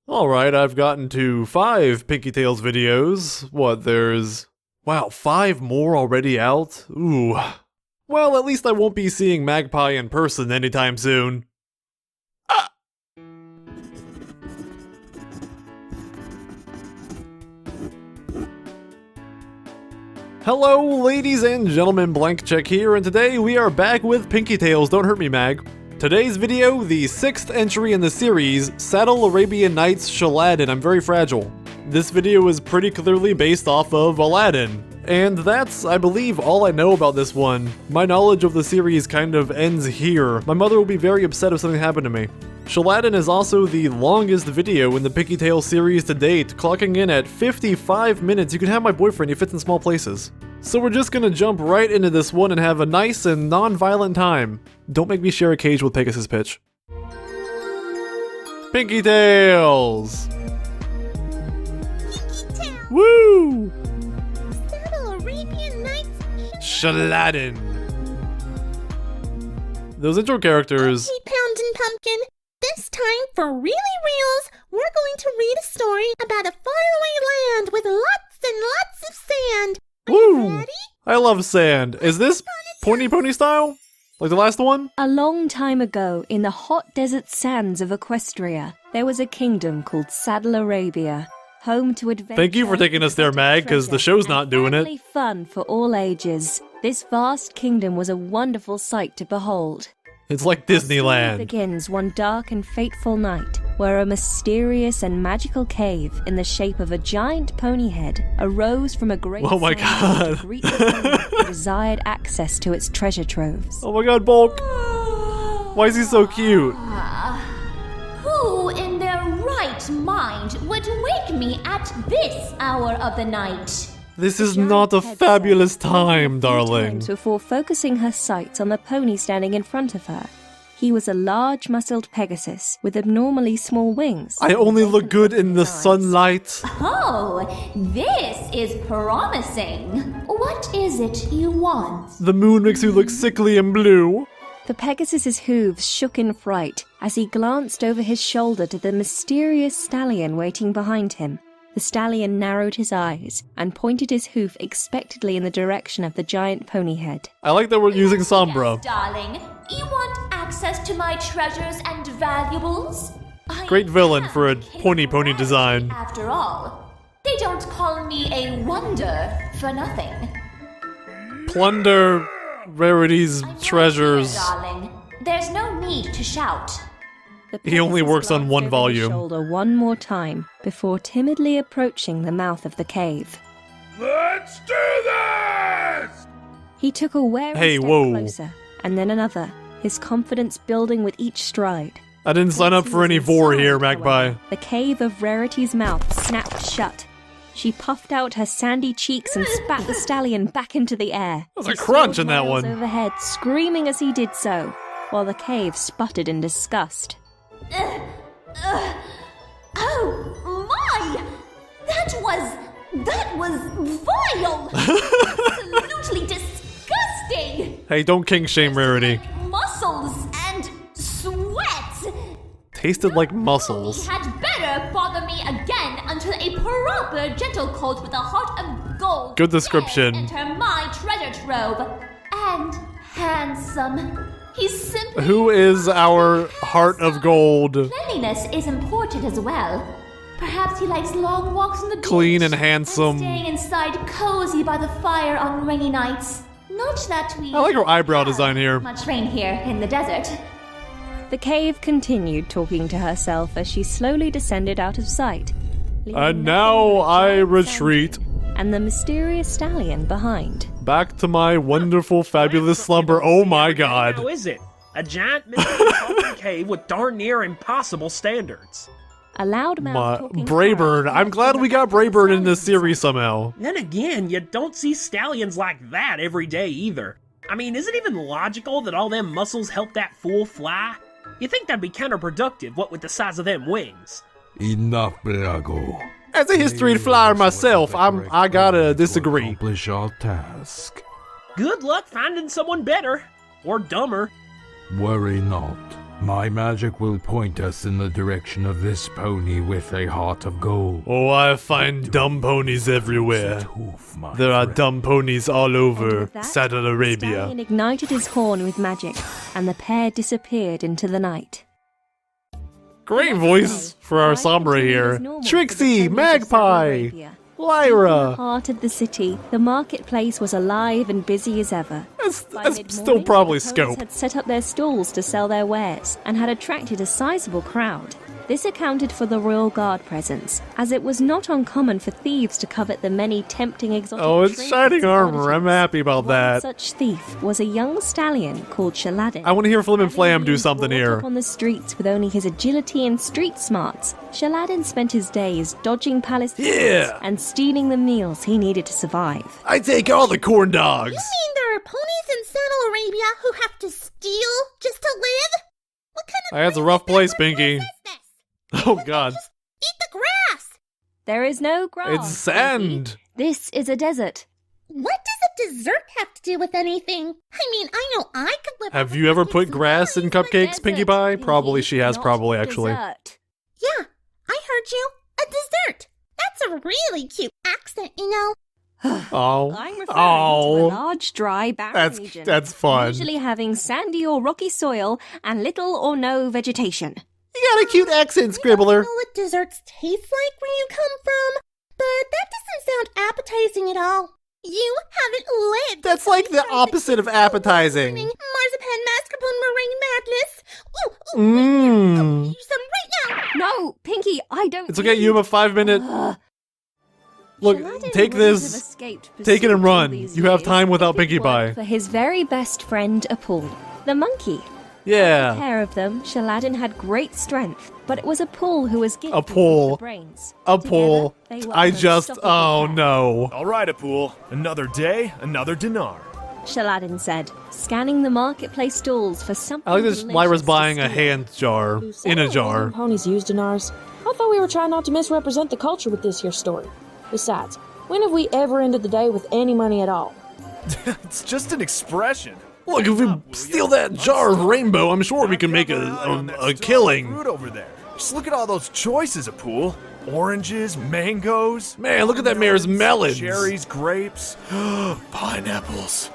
Alright, I've gotten to 5 Pinkie Tales videos. Wow, 5 more already out? Ooh. Well, at least I won't be seeing Magpie in person anytime soon. Hello, ladies and gentlemen, Blank Check here, and today we are back with Pinkie Tales. Don't hurt me, Mag. Today's video, the 6th entry in the series, Saddle Arabian Nights Shaladdin. I'm very fragile. This video is pretty clearly based off of Aladdin. And that's, I believe, all I know about this one. My knowledge of the series kind of ends here. My mother will be very upset if something happened to me. Shaladdin is also the longest video in the Pinkie Tales series to date, clocking in at 55 minutes. You can have my boyfriend, he fits in small places. So we're just gonna jump right into this one and have a nice and non-violent time. Don't make me share a cage with Pegasus Pitch. Pinkie Tales! Pinkie Tales! Woo! Saddle Arabian Nights Shaladdin! Those intro characters... Hey, Poundin' Pumpkin! This time, for really reals, we're going to read a story about a faraway land with lots and lots of sand. Are you ready? I love sand. Is this Pony style? Like the last one? A long time ago, in the hot desert sands of Equestria, there was a kingdom called Saddle Arabia, home to adventure. Thank you for taking us there, Mag, because the show's not doing it. Fun for all ages. This vast kingdom was a wonderful sight to behold. It's like Disneyland. It begins one dark and fateful night, where a mysterious and magical cave in the shape of a giant pony head arose from a great oh my god. to greet the pony who desired access to its treasure troves. Oh my god, Bulk! Why is he so cute? Who in their right mind would wake me at this hour of the night? This is not a fabulous time, darling. Before focusing her sights on the pony standing in front of her. He was a large muscled Pegasus with abnormally small wings. I only look good in the sunlight. Oh, this is promising. What is it you want? The moon makes you look sickly and blue. The Pegasus's hooves shook in fright as he glanced over his shoulder to the mysterious stallion waiting behind him. The stallion narrowed his eyes and pointed his hoof expectantly in the direction of the giant pony head. I like that we're using Sombra. Yes, darling. You want access to my treasures and valuables? Great villain for a pony design. After all, they don't call me a wonder for nothing. Plunder, rarities, treasures. Here, darling. There's no need to shout. He only works on one volume. Shoulder one more time before timidly approaching the mouth of the cave. Let's do this! He took a wary step closer, and then another, his confidence building with each stride. I didn't sign up for any vor here, Magpie. The cave of Rarity's mouth snapped shut. She puffed out her sandy cheeks and spat the stallion back into the air. There's a crunch in that one. Overhead, screaming as he did so, while the cave sputtered in disgust. Oh my! That was vile! Absolutely disgusting! Hey, don't king shame Rarity. Muscles and sweat! Tasted like muscles. You had better bother me again until a proper gentle colt with a heart of gold. Good description. Enter my treasure trove. And handsome. He's simply... Who is our heart of gold? Cleanliness is important as well. Perhaps he likes long walks on the beach. Clean and handsome. And staying inside cozy by the fire on rainy nights. Not that we... I like her eyebrow design here. Much rain here in the desert. The cave continued talking to herself as she slowly descended out of sight. And now I retreat. And the mysterious stallion behind. Back to my wonderful, fabulous slumber. Oh my god. How is it? A giant mystical cave with darn near impossible standards. A loudmouth talking Brayburn. I'm glad we got Brayburn in this series somehow. Then again, you don't see stallions like that every day either. I mean, is it even logical that all them muscles help that fool fly? You think that'd be counterproductive, what with the size of them wings? Enough, Brago. As a history flyer myself, I gotta disagree. Accomplish our task. Good luck finding someone better. Or dumber. Worry not. My magic will point us in the direction of this pony with a heart of gold. Oh, I find dumb ponies everywhere. Hoof, my There are friend. dumb ponies all over With that, Saddle the Arabia. stallion ignited his horn with magic, and the pair disappeared into the night. Great voice for our Life Sombra continued here. as normal for Trixie, the ponies of Saddle Magpie, Arabia. In the Lyra. heart of the city, the marketplace was alive and busy as ever. That's By still mid-morning, probably the ponies Scope. had set up their stalls to sell their wares and had attracted a sizable crowd. This accounted for the royal guard presence, as it was not uncommon for thieves to covet the many tempting exotic Oh, it's trinkets shining and armor. I'm oddities. happy about One that. such thief was a young stallion called Shaladdin. I want to hear Flim and Having Flam do been something brought here. up on the streets with only his agility and street smarts, Shaladdin spent his days dodging palace Yeah. and stealing the meals he needed to survive. I take all the corn dogs. You mean there are ponies in Saddle Arabia who have to steal just to live? What kind of That's a rough place, Pinkie. is this? Oh god. Just eat the grass. There is no grass. It's sand. Pinkie. This is a desert. What does a dessert have to do with anything? I mean, I know I could live. Have off you ever cupcakes put and grass in berries, but- cupcakes, Pinkie Pie? Probably she has, Not probably actually. dessert. Yeah, I heard you. A dessert. That's a really cute accent, you know. Oh. I'm referring to a Oh. large, dry, barren region. That's fun. Usually having sandy or rocky soil and little or no vegetation. You got a cute accent, I don't Scribbler. know what desserts taste like where you come from, but that doesn't sound appetizing at all. You haven't lived. That's like the opposite of appetizing. Marzipan mascarpone meringue madness. Ooh, Mmm. use them right now. No, Pinkie, I don't. It's okay, you have a 5-minute. Look, Shaladdin take wouldn't have this. escaped Take it and pursuit all run. these You have years time without if it Pinkie weren't Pie. For his very best friend, Apul, the monkey. A Yeah. pair of them, Shaladdin had great strength, but it was Apul who was gifted Apul. with the brains. Apul. Together, they were I an just. unstoppable Oh pair. no. All right, Apul. Another day, another dinar. Shaladdin said, scanning the marketplace stalls for something I like this. delicious Lyra's to buying a steal. hand jar. In a jar. Ponies use dinars. I thought we were trying not to misrepresent the culture with this here story. Besides, when have we ever ended the day with any money at all? It's just an expression. Look, if we steal that jar of rainbow, I'm sure we can make a killing. Fruit over there. Just look at all those choices, Apul. Oranges, mangoes. Man, look at that mare's melons. Cherries, grapes, pineapples.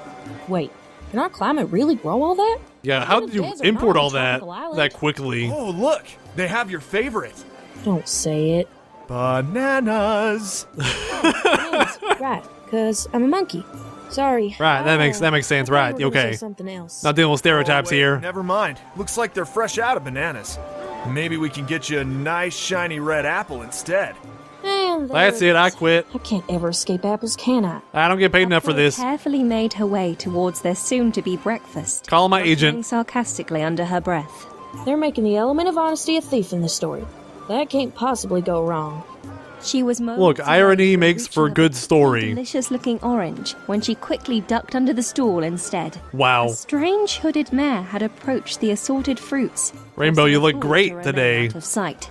Wait, can our climate really grow all that? Yeah, how did you Desert, import not all on that tropical island. that quickly? Oh, look. They have your favorite. Don't say it. Bananas. Yes, right, because I'm a monkey. Sorry. Right, that makes sense. I thought Right, we were gonna say okay. Something else. Not dealing with stereotypes Oh, wait, here. Never mind. Looks like they're fresh out of bananas. Maybe we can get you a nice shiny red apple instead. And That's there it. I is. quit. I can't ever escape apples, can I? I don't get paid enough for Apul this. carefully made her way towards their soon-to-be breakfast, Call my muttering agent. sarcastically under her breath. They're making the element of honesty a thief in this story. That can't possibly go wrong. She was moments Look, away irony from makes for reaching good a story. delicious-looking orange when she quickly ducked under the stool instead. Wow. A strange hooded mare had approached the assorted fruits. Rainbow, you look forcing Apul great to remain today. Out of sight.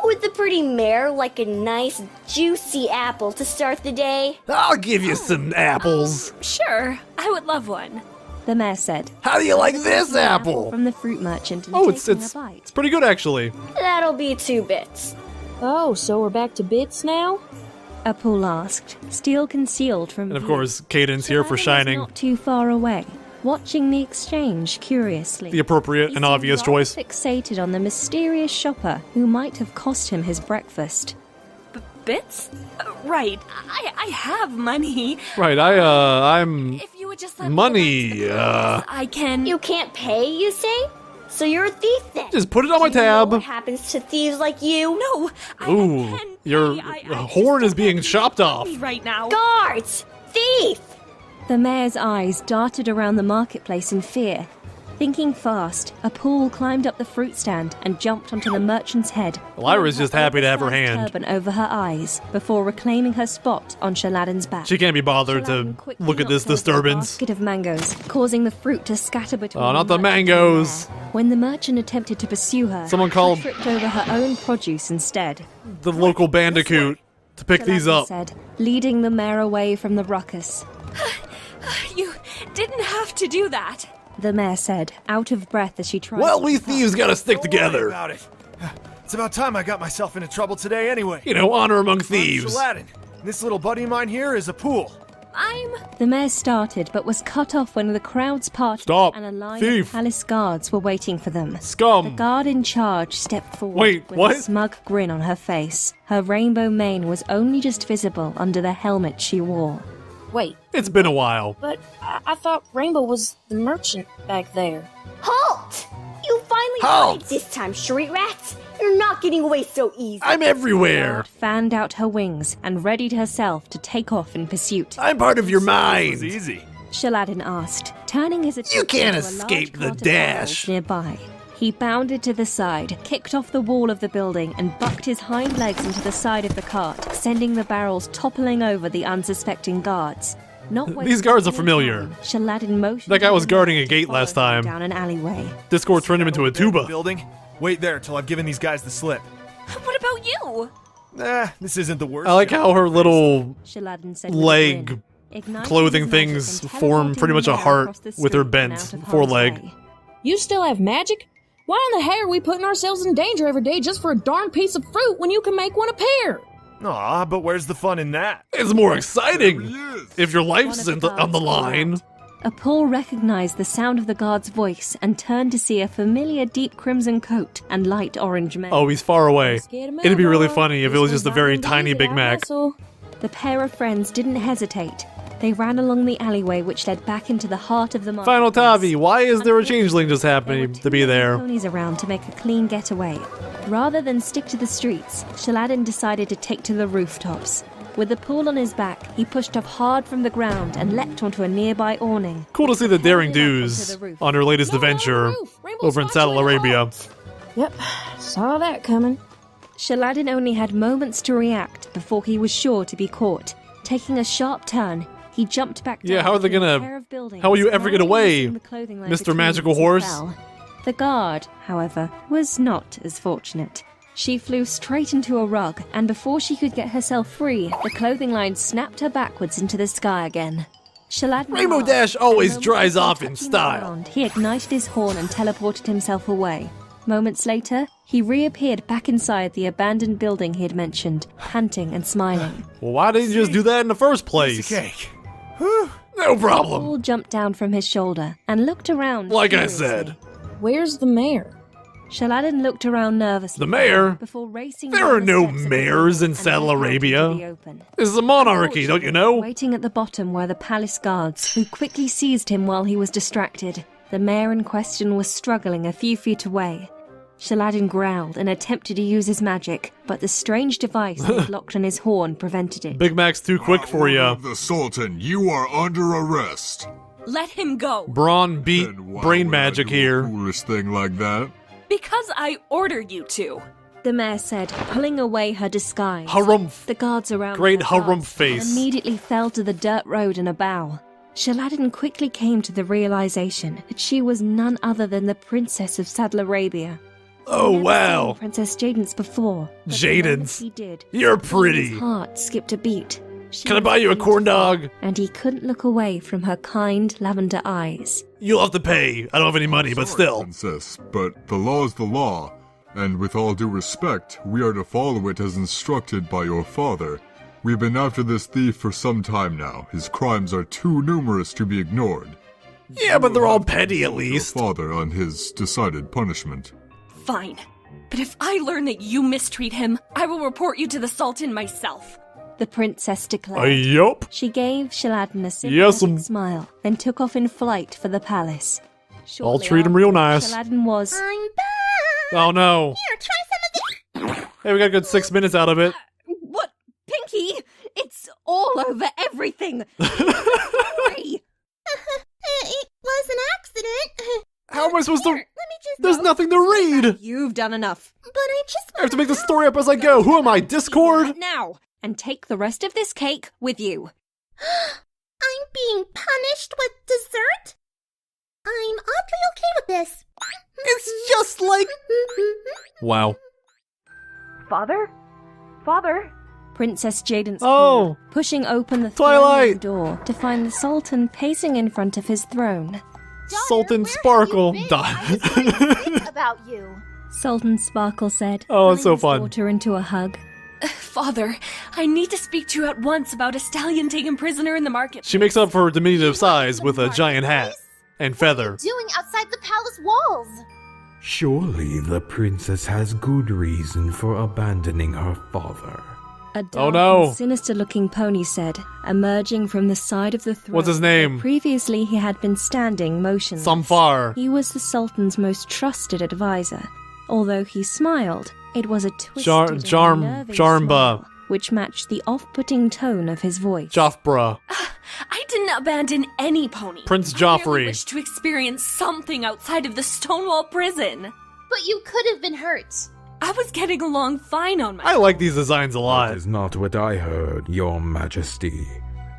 Would the pretty mare like a nice, juicy apple to start the day? I'll give you some apples. Sure, I would love one. The mare said. How do you like this taking an apple? From the fruit merchant and Oh, it's taking a bite. it's pretty good actually. That'll be 2 bits. Oh, so we're back to bits now? Apul asked, still concealed from And of view. course, Cadence here for Shaladdin was shining. not too far away, watching the exchange curiously. The appropriate He and seemed obvious rather choice. fixated on the mysterious shopper who might have cost him his breakfast. Bits? Right, I have money. Right, I'm If you would just let me money, go back to the I can. You can't pay, you say? So you're a thief then? just put it on my Do you know tab. what happens to thieves like you? No, I Ooh, can your pay. I horn just is being don't chopped have off. money right now. Guards! Thief! The mare's eyes darted around the marketplace in fear. Thinking fast, Apul climbed up the fruit stand and jumped onto the merchant's head. Lyra's just happy to have her oversized hand. turban over her eyes before reclaiming her spot on Shaladdin's back. She can't be bothered Shaladdin to quickly look at this knocked over a disturbance. basket of mangoes, causing the fruit to scatter between Oh, not the merchant and mangoes. mare. When the merchant attempted to pursue her, Someone she called- tripped over her own produce instead. The local bandicoot to pick these Shaladdin up. said, leading the mare away from the ruckus. You didn't have to do that. the mayor said, out of breath as she tried Well, to we keep up. thieves gotta stick Don't worry together. about it. It's about time I got myself into trouble today anyway. You know, honor among I'm thieves. Shaladdin. This little buddy of mine here is a pool. The mayor started, but was cut off when the crowds parted Stop. and a line Thief. of palace guards were waiting for them. Scum. The guard in charge stepped forward Wait, with what? a smug grin on her face. Her rainbow mane was only just visible under the helmet she wore. Wait, It's been a while. but I thought Rainbow was the merchant back there. Halt! You finally Halt! got it this time, street rats. You're not getting away so easy. I'm everywhere. Guard fanned out her wings and readied herself to take off in pursuit. I'm part of your It was mind. easy. Shaladin asked, turning his attention can't to a escape large the cart of dash. barrels nearby. He bounded to the side, kicked off the wall of the building, and bucked his hind legs into the side of the cart, sending the barrels toppling over the unsuspecting guards. Not These guards are wasting familiar. any time, Shaladin motioned That guy was the guarding men a to gate follow last him time. down an alleyway. Discord turned him into a Over there in the tuba. Building? Wait there till I've given these guys the slip. What about you? This isn't the worst. I like how her little Shaladin said with a leg grin, igniting clothing his magic things and form pretty much a teleporting the heart mare across the with her street bent and out of harm's foreleg. way. You still have magic? Why in the hell are we putting ourselves in danger every day just for a darn piece of fruit when you can make one appear? Aw, but where's the fun in that? It's more exciting if your One life's of the on the guards called line. out. Apol recognized the sound of the guard's voice and turned to see a familiar deep crimson coat and light orange mane. Oh, he's far away. Scared of It'd be really Melba. funny if it This was just a one's very not gonna be tiny easy, Big I Mac. wrestle. The pair of friends didn't hesitate. They ran along the alleyway which led back into the heart of the market. Final Tavi, why is there a changeling just happening to be there? Ponies around to make a clean getaway. Rather than stick to the streets, Shaladin decided to take to the rooftops. With the pool on his back, he pushed off hard from the ground and leapt onto a nearby awning. Cool to see the daring Headed up onto do's the roof. on her latest No, adventure on the roof. Rainbow's over in Saddle watching it Arabia. all. Yep, saw that coming. Shaladin only had moments to react before he was sure to be caught. Taking a sharp turn, he jumped back down. Yeah, how are they between a gonna- pair of buildings, how will you ever get narrowly away, missing the clothing line Mr. between Magical as he Horse? fell. The guard, however, was not as fortunate. She flew straight into a rug, and before she could get herself free, the clothing line snapped her backwards into the sky again. Shaladin Rainbow laughed, Dash and always moments dries before off in touching the style. ground, he ignited his horn and teleported himself away. Moments later, he reappeared back inside the abandoned building he had mentioned, panting and smiling. Well, why didn't you just do that in the first Piece place? of cake. No problem. Paul jumped down from his shoulder and looked around. Like I curiously. said. Where's the mayor? Shaladin looked around nervously. The mayor? Before racing There down are the no steps of the mayors in building and Saddle went out Arabia. into the open. This is a monarchy, don't you know? Waiting at the bottom were the palace guards, who quickly seized him while he was distracted. The mayor in question was struggling a few feet away. Shaladin growled and attempted to use his magic, but the strange device he had locked on his horn prevented it. Big Mac's too quick for ya. The Sultan, you are under arrest. Let him go. Brawn beat Then why brain would I magic do a here. foolish thing like that. Because I ordered you to. The mayor said, pulling away her disguise. Harumph. The guards around Great her gasped harumph and face. immediately fell to the dirt road in a bow. Shaladin quickly came to the realization that she was none other than the princess of Saddle Arabia. Oh, He'd never wow. seen Princess Jadens before. but the Jadens. moment he did, You're pretty. his heart skipped a beat. She Can I was buy you a corn dog? and he couldn't look away from her kind lavender eyes. You'll have to pay. I don't have any money, but Sorry, still. Princess, but the law is the law, and with all due respect, we are to follow it as instructed by your father. We've been after this thief for some time now. His crimes are too numerous to be ignored. Yeah, but they're all petty at least. Your father on his decided punishment. Fine. But if I learn that you mistreat him, I will report you to the Sultan myself. The princess declared. Yup. She gave Shaladin a Yes, sympathetic smile, then took off in flight for the palace. I'll Shortly treat him real after, nice. Shaladin was I'm back! Oh no. Here, try some of this! Hey, we got a good 6 minutes out of it. What? Pinkie? It's all over everything. Sorry. It was an accident. How am I supposed to... Let me just... There's nothing to read. You've done enough. But I just... I have to make the story up as I go. Who am I, Discord? Now, and take the rest of this cake with you. I'm being punished with dessert? I'm oddly okay with this. It's just like... Wow. Father? Father? Princess Jadens Oh. called, pushing open the Twilight. throne room door to find the Sultan pacing in front of his throne. Sultan Sparkle. About you. Sultan Sparkle said, Oh, it's so pulling fun. his daughter into a hug. Father, I need to speak to you at once about a stallion taken prisoner in the market. She makes up for her diminutive size with a giant hat and feather. Doing outside the palace walls. Surely the princess has good reason for abandoning her father. A dark Oh, no. and sinister-looking pony said, emerging from the side of the throne. What's his name? where previously he had been standing motionless. Samfar. He was the Sultan's most trusted advisor. Although he smiled, it was a twisted and unnerving Jarmba. smile, which matched the off-putting tone of his voice. Joffbra. I didn't abandon any pony. Prince I merely Joffrey. wished to experience something outside of the Stonewall prison. But you could have been hurt. I was getting along fine on my I like these designs a That lot. is not what I heard, Your Majesty.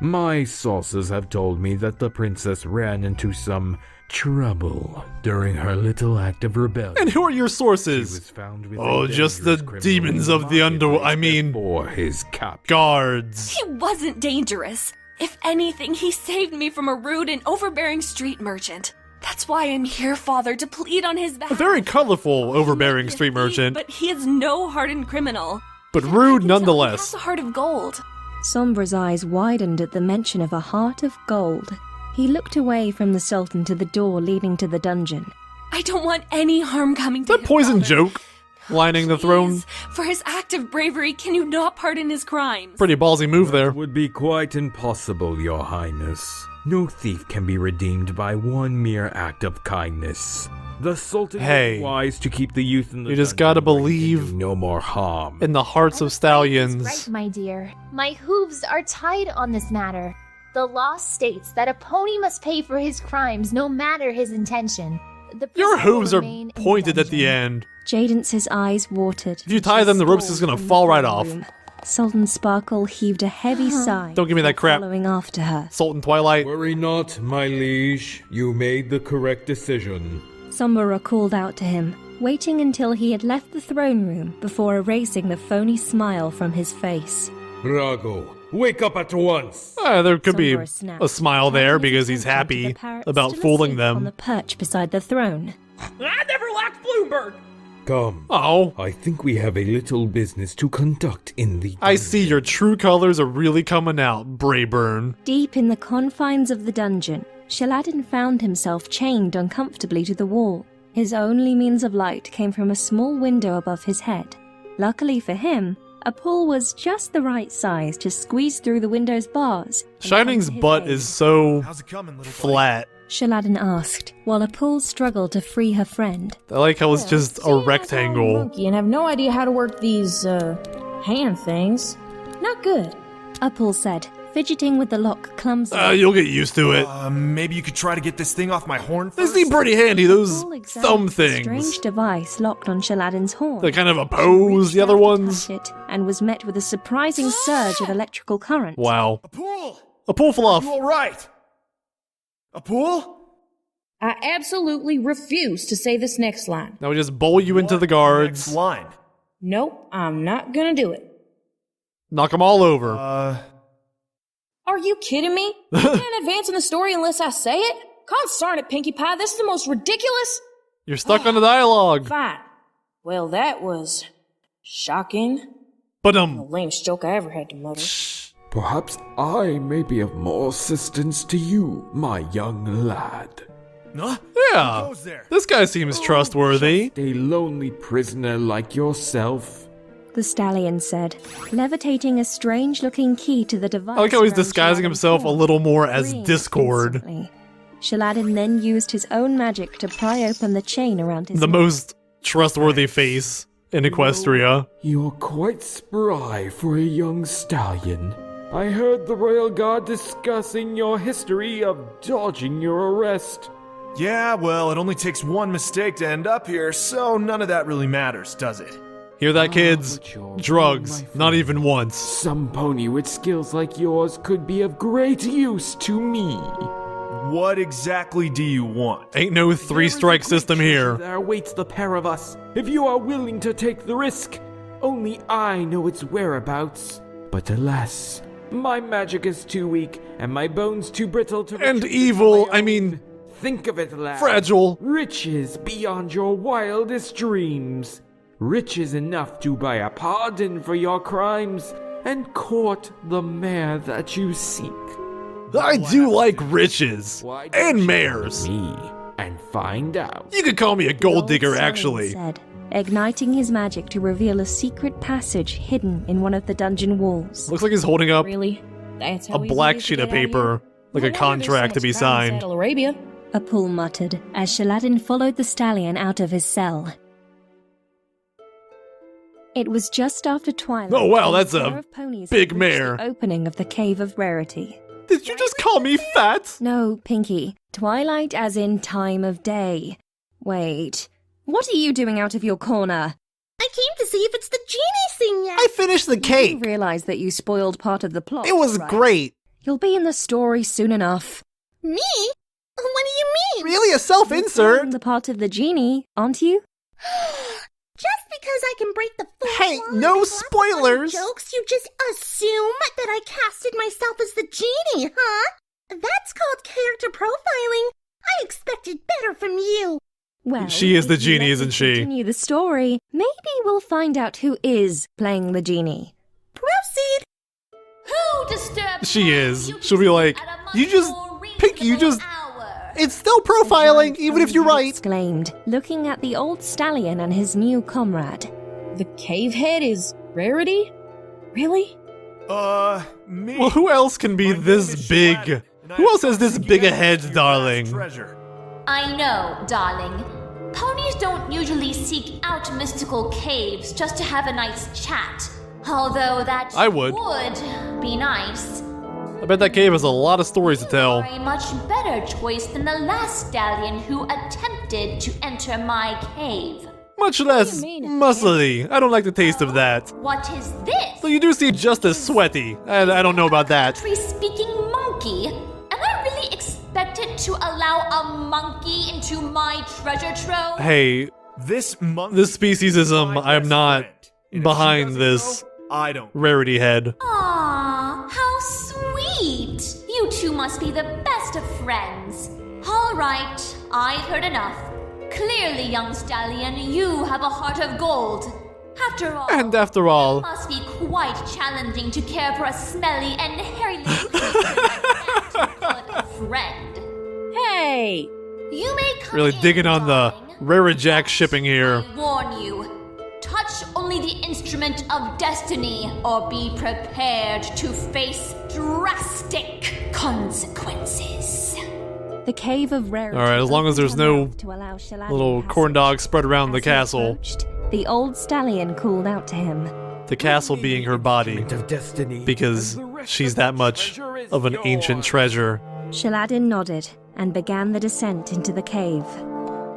My sources have told me that the princess ran into some trouble during her little act of rebellion. And who are your She sources? was found with Oh, a just the dangerous criminal demons in of the marketplace before his capture. Guards. He wasn't dangerous. If anything, he saved me from a rude and overbearing street merchant. That's why I'm here, Father, to plead on his behalf. A very colorful, He overbearing might be a street thief, merchant, but he is no hardened criminal. but I rude can tell he nonetheless. has a heart of gold. Sombra's eyes widened at the mention of a heart of gold. He looked away from the Sultan to the door leading to the dungeon. I don't want any harm coming to That him, poison Father. joke lining the throne. Please, for his act of bravery, can you not pardon his crimes? Pretty ballsy move there. Would be quite impossible, Your Highness. No thief can be redeemed by one mere act of kindness. The Sultan Hey, was wise to keep the youth in the you just dungeon gotta where he can believe do no more harm. in the hearts of stallions. Right, my dear. My hooves are tied on this matter. The law states that a pony must pay for his crimes no matter his intention. The Your prisoner will hooves are remain in the pointed at the dungeon. end. Jadence's eyes watered. If you tie them, the rope's just gonna fall right off. Sultan Sparkle heaved a heavy sigh. Don't give me that before crap. Following after her. Sultan Twilight. Worry not, my liege. You made the correct decision. Sombra called out to him, waiting until he had left the throne room before erasing the phony smile from his face. Brago, wake up at once! There could be Sombra snapped, a smile there turning because his he's attention to happy the parrots about still fooling asleep on the them. perch beside the throne. I never liked Bloomberg. Come. Oh, I think we have a little business to conduct in the I see your true colors are really coming out, Brayburn. Deep in the confines of the dungeon, Shaladdin found himself chained uncomfortably to the wall. His only means of light came from a small window above his head. Luckily for him, a pull was just the right size to squeeze through the window's bars. and Shining's come to his butt aid. is so How's it coming, little buddy? flat. Shaladdin asked, while a pull struggled to free her friend. I like how it's just a rectangle. Monkey and have no idea how to work these hand things. Not good. A pull said, fidgeting with the lock clumsily. You'll get used to it. Maybe you could try to get this thing off my horn They first? seem pretty handy, those Pull examined thumb the things. strange device locked on Shaladdin's horn. They kind of He oppose the reached other out to ones. touch it and was met with a surprising surge of electrical current. Wow. A pool! A pull fluff. You alright? A pool? I absolutely refuse to say this next line. Now we just bowl you into the guards. Next line. Nope, I'm not gonna do it. Knock them all over. Are you kidding me? You can't advance in the story unless I say it? Consarn it, Pinkie Pie, this is the most ridiculous. You're stuck on the dialogue. Fine. Well, that was shocking. But The lamest joke I ever had to mutter. Perhaps I may be of more assistance to you, my young lad. Huh? yeah. Who goes there? This guy seems trustworthy. A lonely prisoner like yourself. The stallion said, levitating a strange-looking key to the device. I like how he's around disguising Shaladdin's himself a horn, little more as freeing it Discord. instantly. Shaladin then used his own magic to pry open the chain around his The neck. most trustworthy face in Equestria. You're quite spry for a young stallion. I heard the Royal Guard discussing your history of dodging your arrest. Yeah, well, it only takes one mistake to end up here, so none of that really matters, does it? Hear that, kids? but you're Drugs. my Not even once. Some pony with skills like yours could be of great use to me. What exactly do you want? Ain't no three-strike system here. There awaits the pair of us, if you are willing to take the risk. Only I know its whereabouts. But alas, my magic is too weak, and my bones too brittle to... And evil, I mean, think of it, lad. Fragile. Riches beyond your wildest dreams. Riches enough to buy a pardon for your crimes and court the mare that you seek. I do like riches. Why don't And you mares. tell me and find out. You could call me a gold Old digger, Stallion actually. said, igniting his magic to reveal a secret passage hidden in one of the dungeon walls. Looks like he's holding up Really? That's a how easy it black is to sheet get of out here? paper, like No a wonder there's so contract to much be crime in signed. Saddle Arabia. Apul muttered as Shaladdin followed the stallion out of his cell. It was just after twilight. Oh, wow, when that's the a pair of ponies big had reached mare. The opening of the Cave of Rarity. Did you just call me fat? No, Pinkie. Twilight as in time of day. Wait. What are you doing out of your corner? I came to see if it's the genie thing yet. I finished the You cake. realize that you spoiled part of the plot. It was right? great. You'll be in the story soon enough. Me? What do you mean? Really, a You're self-insert? playing the part of the genie, aren't you? Just because I can break the fourth Hey, wall no and make lots of funny spoilers. jokes, you just assume that I casted myself as the genie, huh? That's called character profiling. I expected better from you. Well, She is the if you genie, let me isn't she? Continue the story. Maybe we'll find out who is playing the genie. Proceed. Who disturbed She my is. beauty She'll be like, at a much you just, more Pinkie, you reasonable just, hour?" it's still profiling, The even if giant you're pony right. exclaimed, looking at the old stallion and his new comrade. The cave head is Rarity? Really? Me. Well, who else can be My name this is big? Shaladdin, and I Who have else has come this seeking big a entrance head, to your darling? vast treasure. I know, darling. Ponies don't usually seek out mystical caves just to have a nice chat. Although that I would. be nice. I bet that cave has a lot of stories to You tell. are a much better choice than the last stallion who attempted to enter my cave. Much less you mean, muscly. I don't like the taste of that. What is this? So you do seem just as sweaty. I don't know about that. Country-speaking monkey? Am I really expected to allow a monkey into my treasure trove? Hey, This month. this speciesism, my I'm best not friend. And if she behind doesn't this go, I don't. rarity head. Aww, how sweet! You two must be the best of friends. All right, I've heard enough. Clearly, young stallion, you have a heart of gold. After all, And after all, it must be quite challenging to care for a smelly and hairy little creature called a friend. Hey! You may come really in, digging on the darling. Rarajack shipping here. I warn you, touch only the instrument of destiny, or be prepared to face drastic consequences. The Cave of Rarity. Alright, as long as there's no opened to allow Shaladdin Little passage. corn dogs spread around the As he castle. approached, the old stallion called out to him. The castle being her body, Of destiny, because and the rest she's of that the much treasure is of an ancient yours. treasure. Shaladdin nodded and began the descent into the cave.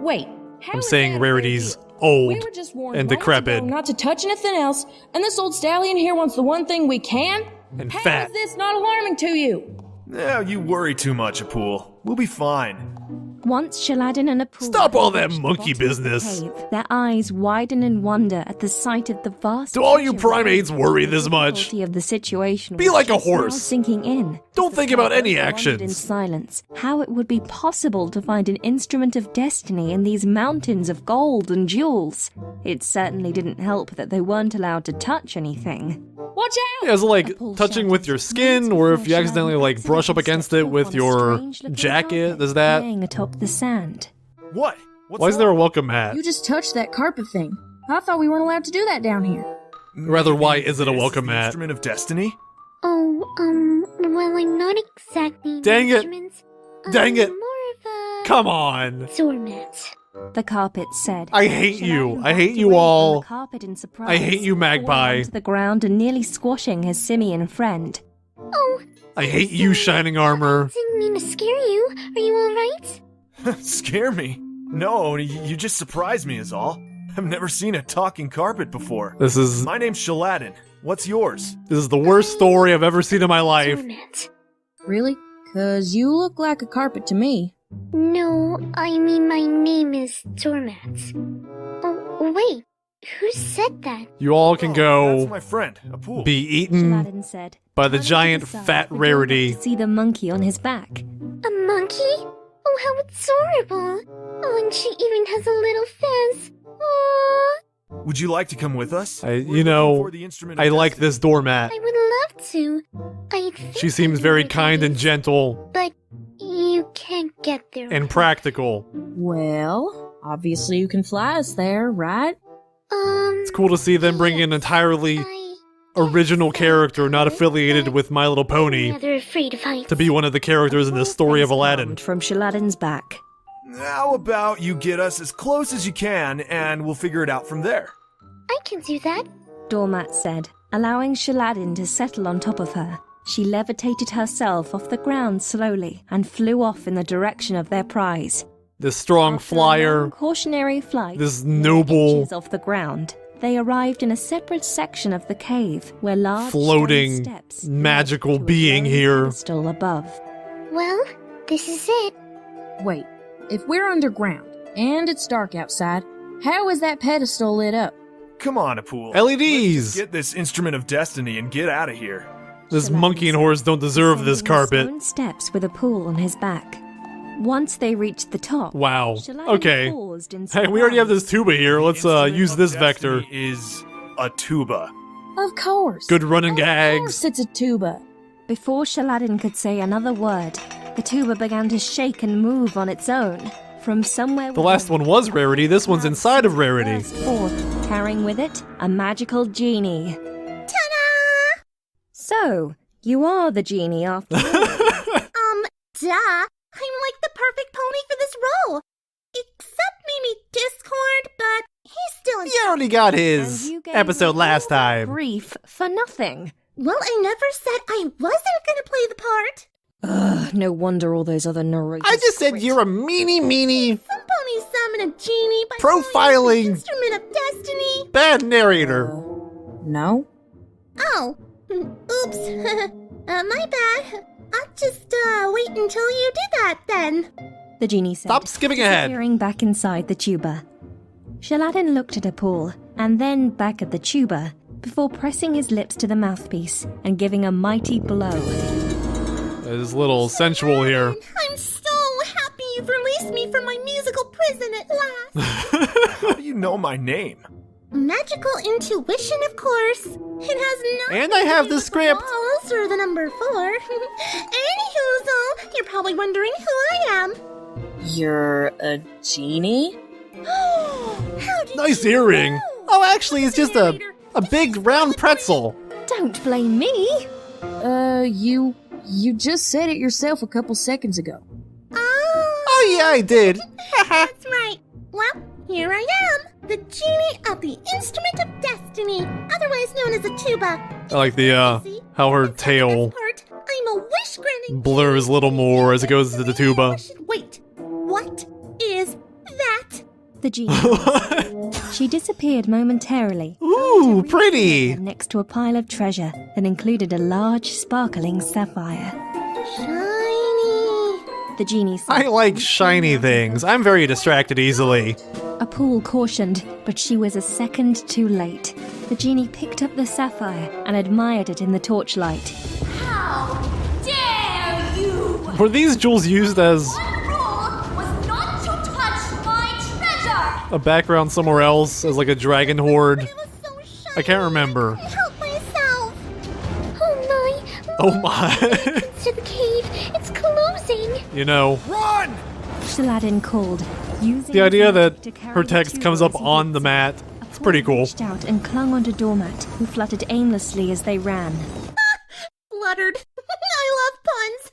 Wait, how I'm is saying that a Rarity's big deal? old We were just warned and moments decrepit ago not to touch anything else, and this old stallion here wants the one thing we can? and How fat. is this not alarming to you? Yeah, you worry too much, Apul. We'll be fine. Once Shaladdin and Apul Stop all that reached the monkey bottom of the business. cave, their eyes widen in wonder at the sight of the vast. Do all you treasure primates worry and this the much? difficulty of the situation Be was like a just now horse. sinking in. Don't think about any They wondered in actions. silence how it would be possible to find an instrument of destiny in these mountains of gold and jewels. It certainly didn't help that they weren't allowed to touch anything. Watch out! Yeah, is it like Apul touching shouted. with your skin, or if you Moments accidentally before like brush up Shaladdin against stepped it with upon a your strange-looking jacket? carpet Does that? laying atop the sand. What? What's Why is there a wrong? welcome mat? You just touched that carpet thing. I thought we weren't allowed to do that down here. Rather, why is it a This welcome the mat? Instrument of destiny? Oh, well, I'm not exactly Dang it. instruments. Dang it. More of a Come on! doormat. The carpet said. I hate you. Shaladdin I hate backed you away from all. the carpet in surprise, I hate you, falling Magpie. onto the ground and nearly squashing his simian friend. Oh, I hate you, shining armor. didn't mean to scare you. Are you alright? Scare me? No, you just surprised me is all. I've never seen a talking carpet before. This is My name's Shaladdin. What's yours? the worst story I've ever seen in my life. Doormat. Really? 'Cause you look like a carpet to me. No, I mean my name is Doormat. Oh, wait. Who said that? You all can That's go my friend, Apul. be eaten Shaladdin said, by the turning to giant side fat for Doormat rarity. to see the monkey on his back. A monkey? Oh, how adorable. Oh, and she even has a little fence. Aww. Would you like to come with us? I like this doormat. I would love to. She seems very kind and gentle. But you can't get there. And practical. Well, obviously you can fly us there, right? It's cool to see them bring an entirely original character not affiliated with My Little Pony Rather afraid of heights. to be one of the characters in the story of Aladdin. From Shaladdin's back. How about you get us as close as you can, and we'll figure it out from there? I can do that. Doormat said, allowing Shaladdin to settle on top of her. She levitated herself off the ground slowly and flew off in the direction of their prize. This strong After a flyer, long cautionary flight, this noble, inches off the ground, they arrived in a separate section of the cave where large floating, stone steps magical led to a being glowing here. pedestal above. Well, this is it. Wait, if we're underground and it's dark outside, how is that pedestal lit up? Come on, Apul. LEDs! Get this instrument of destiny and get out of here. This monkey and horse don't deserve this Descending carpet. stone steps with a pool on his back. Once they reached the top, Wow. Shaladdin Okay. paused in Hey, we already have this tuba here. Let's use this vector. Is a tuba. Of course. Good running Of gags. course it's a tuba. Before Shaladdin could say another word, the tuba began to shake and move on its own. From somewhere The last one was Rarity. This one's inside of Rarity. burst forth, carrying with it a magical genie. Ta-da! So, you are the genie after all. Duh. I'm like the perfect pony for this role. Except maybe Discord, but he's still in He already got And his you gave episode me last all that time. brief for nothing. Well, I never said I wasn't gonna play the part. Ugh, no wonder all those other narrators. I just said quit. you're a meanie, Some ponies summon a genie by Profiling. calling it the instrument of destiny. bad narrator. No? Oh, oops. My bad. I'll just wait until you do that then. The genie said, Stop skipping ahead. disappearing back inside the tuba. Shaladdin looked at Apul, and then back at the tuba, before pressing his lips to the mouthpiece and giving a mighty blow. It's a little sensual here. I'm so happy you've released me from my musical prison at last. How do you know my name? Magical intuition, of course. It has nothing And I have to do the with script. walls or the number 4. Anywho, though, you're probably wondering who I am. You're a genie? How did Nice you earring. know? Oh, actually, it's just a big round pretzel. Don't blame me! You just said it yourself a couple seconds ago. Oh yeah, I did. That's right. Well, here I am, the genie of the instrument of destiny, otherwise known as a tuba. I like the how her tail Part, I'm a wish granting. blurs a little more as it goes to the tuba. Wait, what is that? The genie. She disappeared momentarily. Ooh, pretty. Next to a pile of treasure that included a large, sparkling sapphire. Shiny. The genie said. I like shiny things. I'm very distracted easily. Apul cautioned, but she was a second too late. The genie picked up the sapphire and admired it in the torchlight. How dare you! Were these jewels used as One rule was not to touch my treasure! a background somewhere else, as like a dragon horde? It was so shiny. I can't remember. I couldn't help myself. Oh my. To the cave. It's closing. You know, Run! Shaladdin called, using the idea his that magic to carry her the text tuba comes up as he on did the so. mat. It's pretty cool. Reached out and clung onto Doormat, who fluttered aimlessly as they ran. Fluttered. I love puns.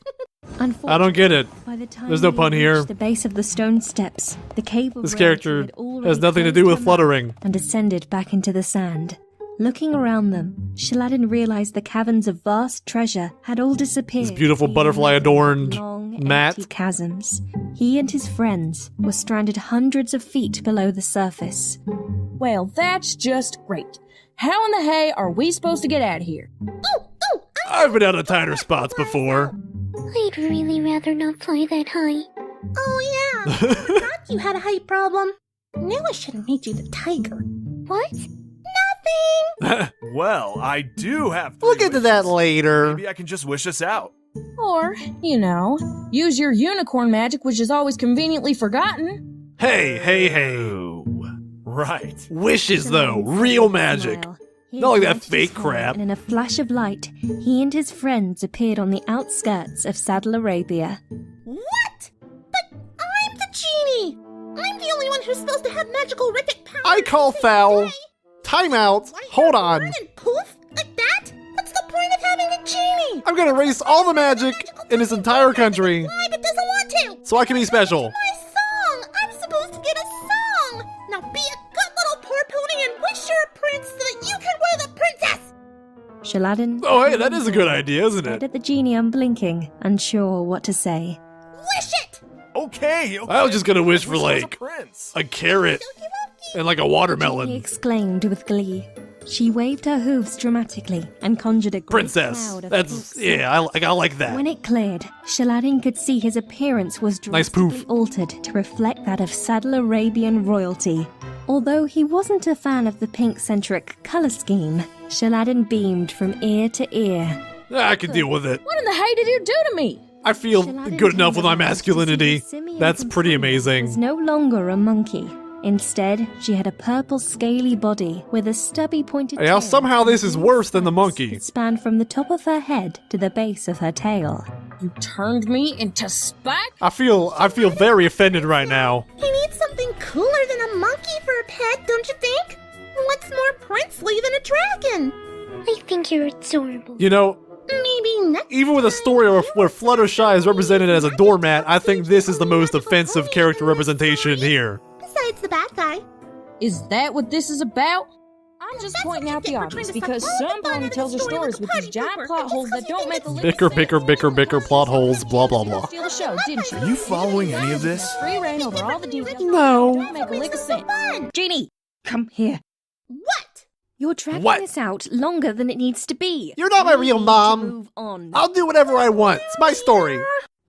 Unfortunately, I don't get it. by the time There's no they pun here. reached the base of the stone steps, the cave of This rose character had already has nothing to do closed with her fluttering. mouth and descended back into the sand. Looking around them, Shaladdin realized the caverns of vast treasure had all disappeared. This beautiful leaving butterfly-adorned long, mat. empty chasms. He and his friends were stranded hundreds of feet below the surface. Well, that's just great. How in the hay are we supposed to get out of here? I've been out of tighter spots before. I'd really rather not fly that high. Oh yeah. I forgot you had a height problem. Knew I should have made you the tiger. What? Nothing. Well, I do have We'll three get to that wishes. later. Maybe I can just wish us out. Or, you know, Use your unicorn magic, which is always conveniently forgotten. Hey. Right. Wishes, though. Real magic. Not like that fake crap. And in a flash of light, he and his friends appeared on the outskirts of Saddle Arabia. What? But I'm the genie! I'm the only one who's supposed to have magical Ricket powers. I call foul. Time out. Hold on. Burn and poof? Like that? What's the point of having a genie? I'm gonna erase all the magic in this entire country Why, but doesn't want to. so I can be special. My song! I'm supposed to get a song! Now be a good little poor pony and wish you're a prince so that you can wear the princess! Shaladdin Oh, hey, that is a good idea, isn't stared it? at the genie unblinking, unsure what to say. Wish it! Okay. I was just gonna wish for, I was a like, prince. a carrot and, like, a He watermelon. exclaimed with glee. She waved her hooves dramatically and conjured a great Princess. cloud of That's, pink yeah, I like that. When it cleared, Shaladdin could see his appearance was Nice poof. drastically altered to reflect that of Saddle Arabian royalty. Although he wasn't a fan of the pink-centric color scheme, Shaladdin beamed from ear to ear. I can deal with it. What in the hay did you do to me? I feel Shaladdin good enough with my turned around to see masculinity. his simian That's pretty companion was amazing. no longer a monkey. Instead, she had a purple scaly body with a stubby pointed Now, tail somehow this is and worse than the spikes monkey. that spanned from the top of her head to the base of her tail. You turned me into Spike? I feel very offended right now. He needs something cooler than a monkey for a pet, don't you think? What's more princely than a dragon? I think you're adorable. You know, Maybe next even with a story where Fluttershy is represented as a doormat, I think this is the most offensive character representation here. besides the bad guy. Is that what this is about? I'm just That's pointing what you out the get for obvious trying to because suck all some the fun pony out of tells the her story like stories a with these party giant pooper, plot just holes 'cause that you don't think make a it's lick of sense. Plot holes, blah blah blah. Steal the show, didn't you? Are you following any of this? Free reign over all the details. No. Don't make a lick of sense. Fun. Genie, come here. What? You're dragging What? this out longer than it needs to be. You're not my We real need to mom. Move on. I'll do whatever I want. It's my story.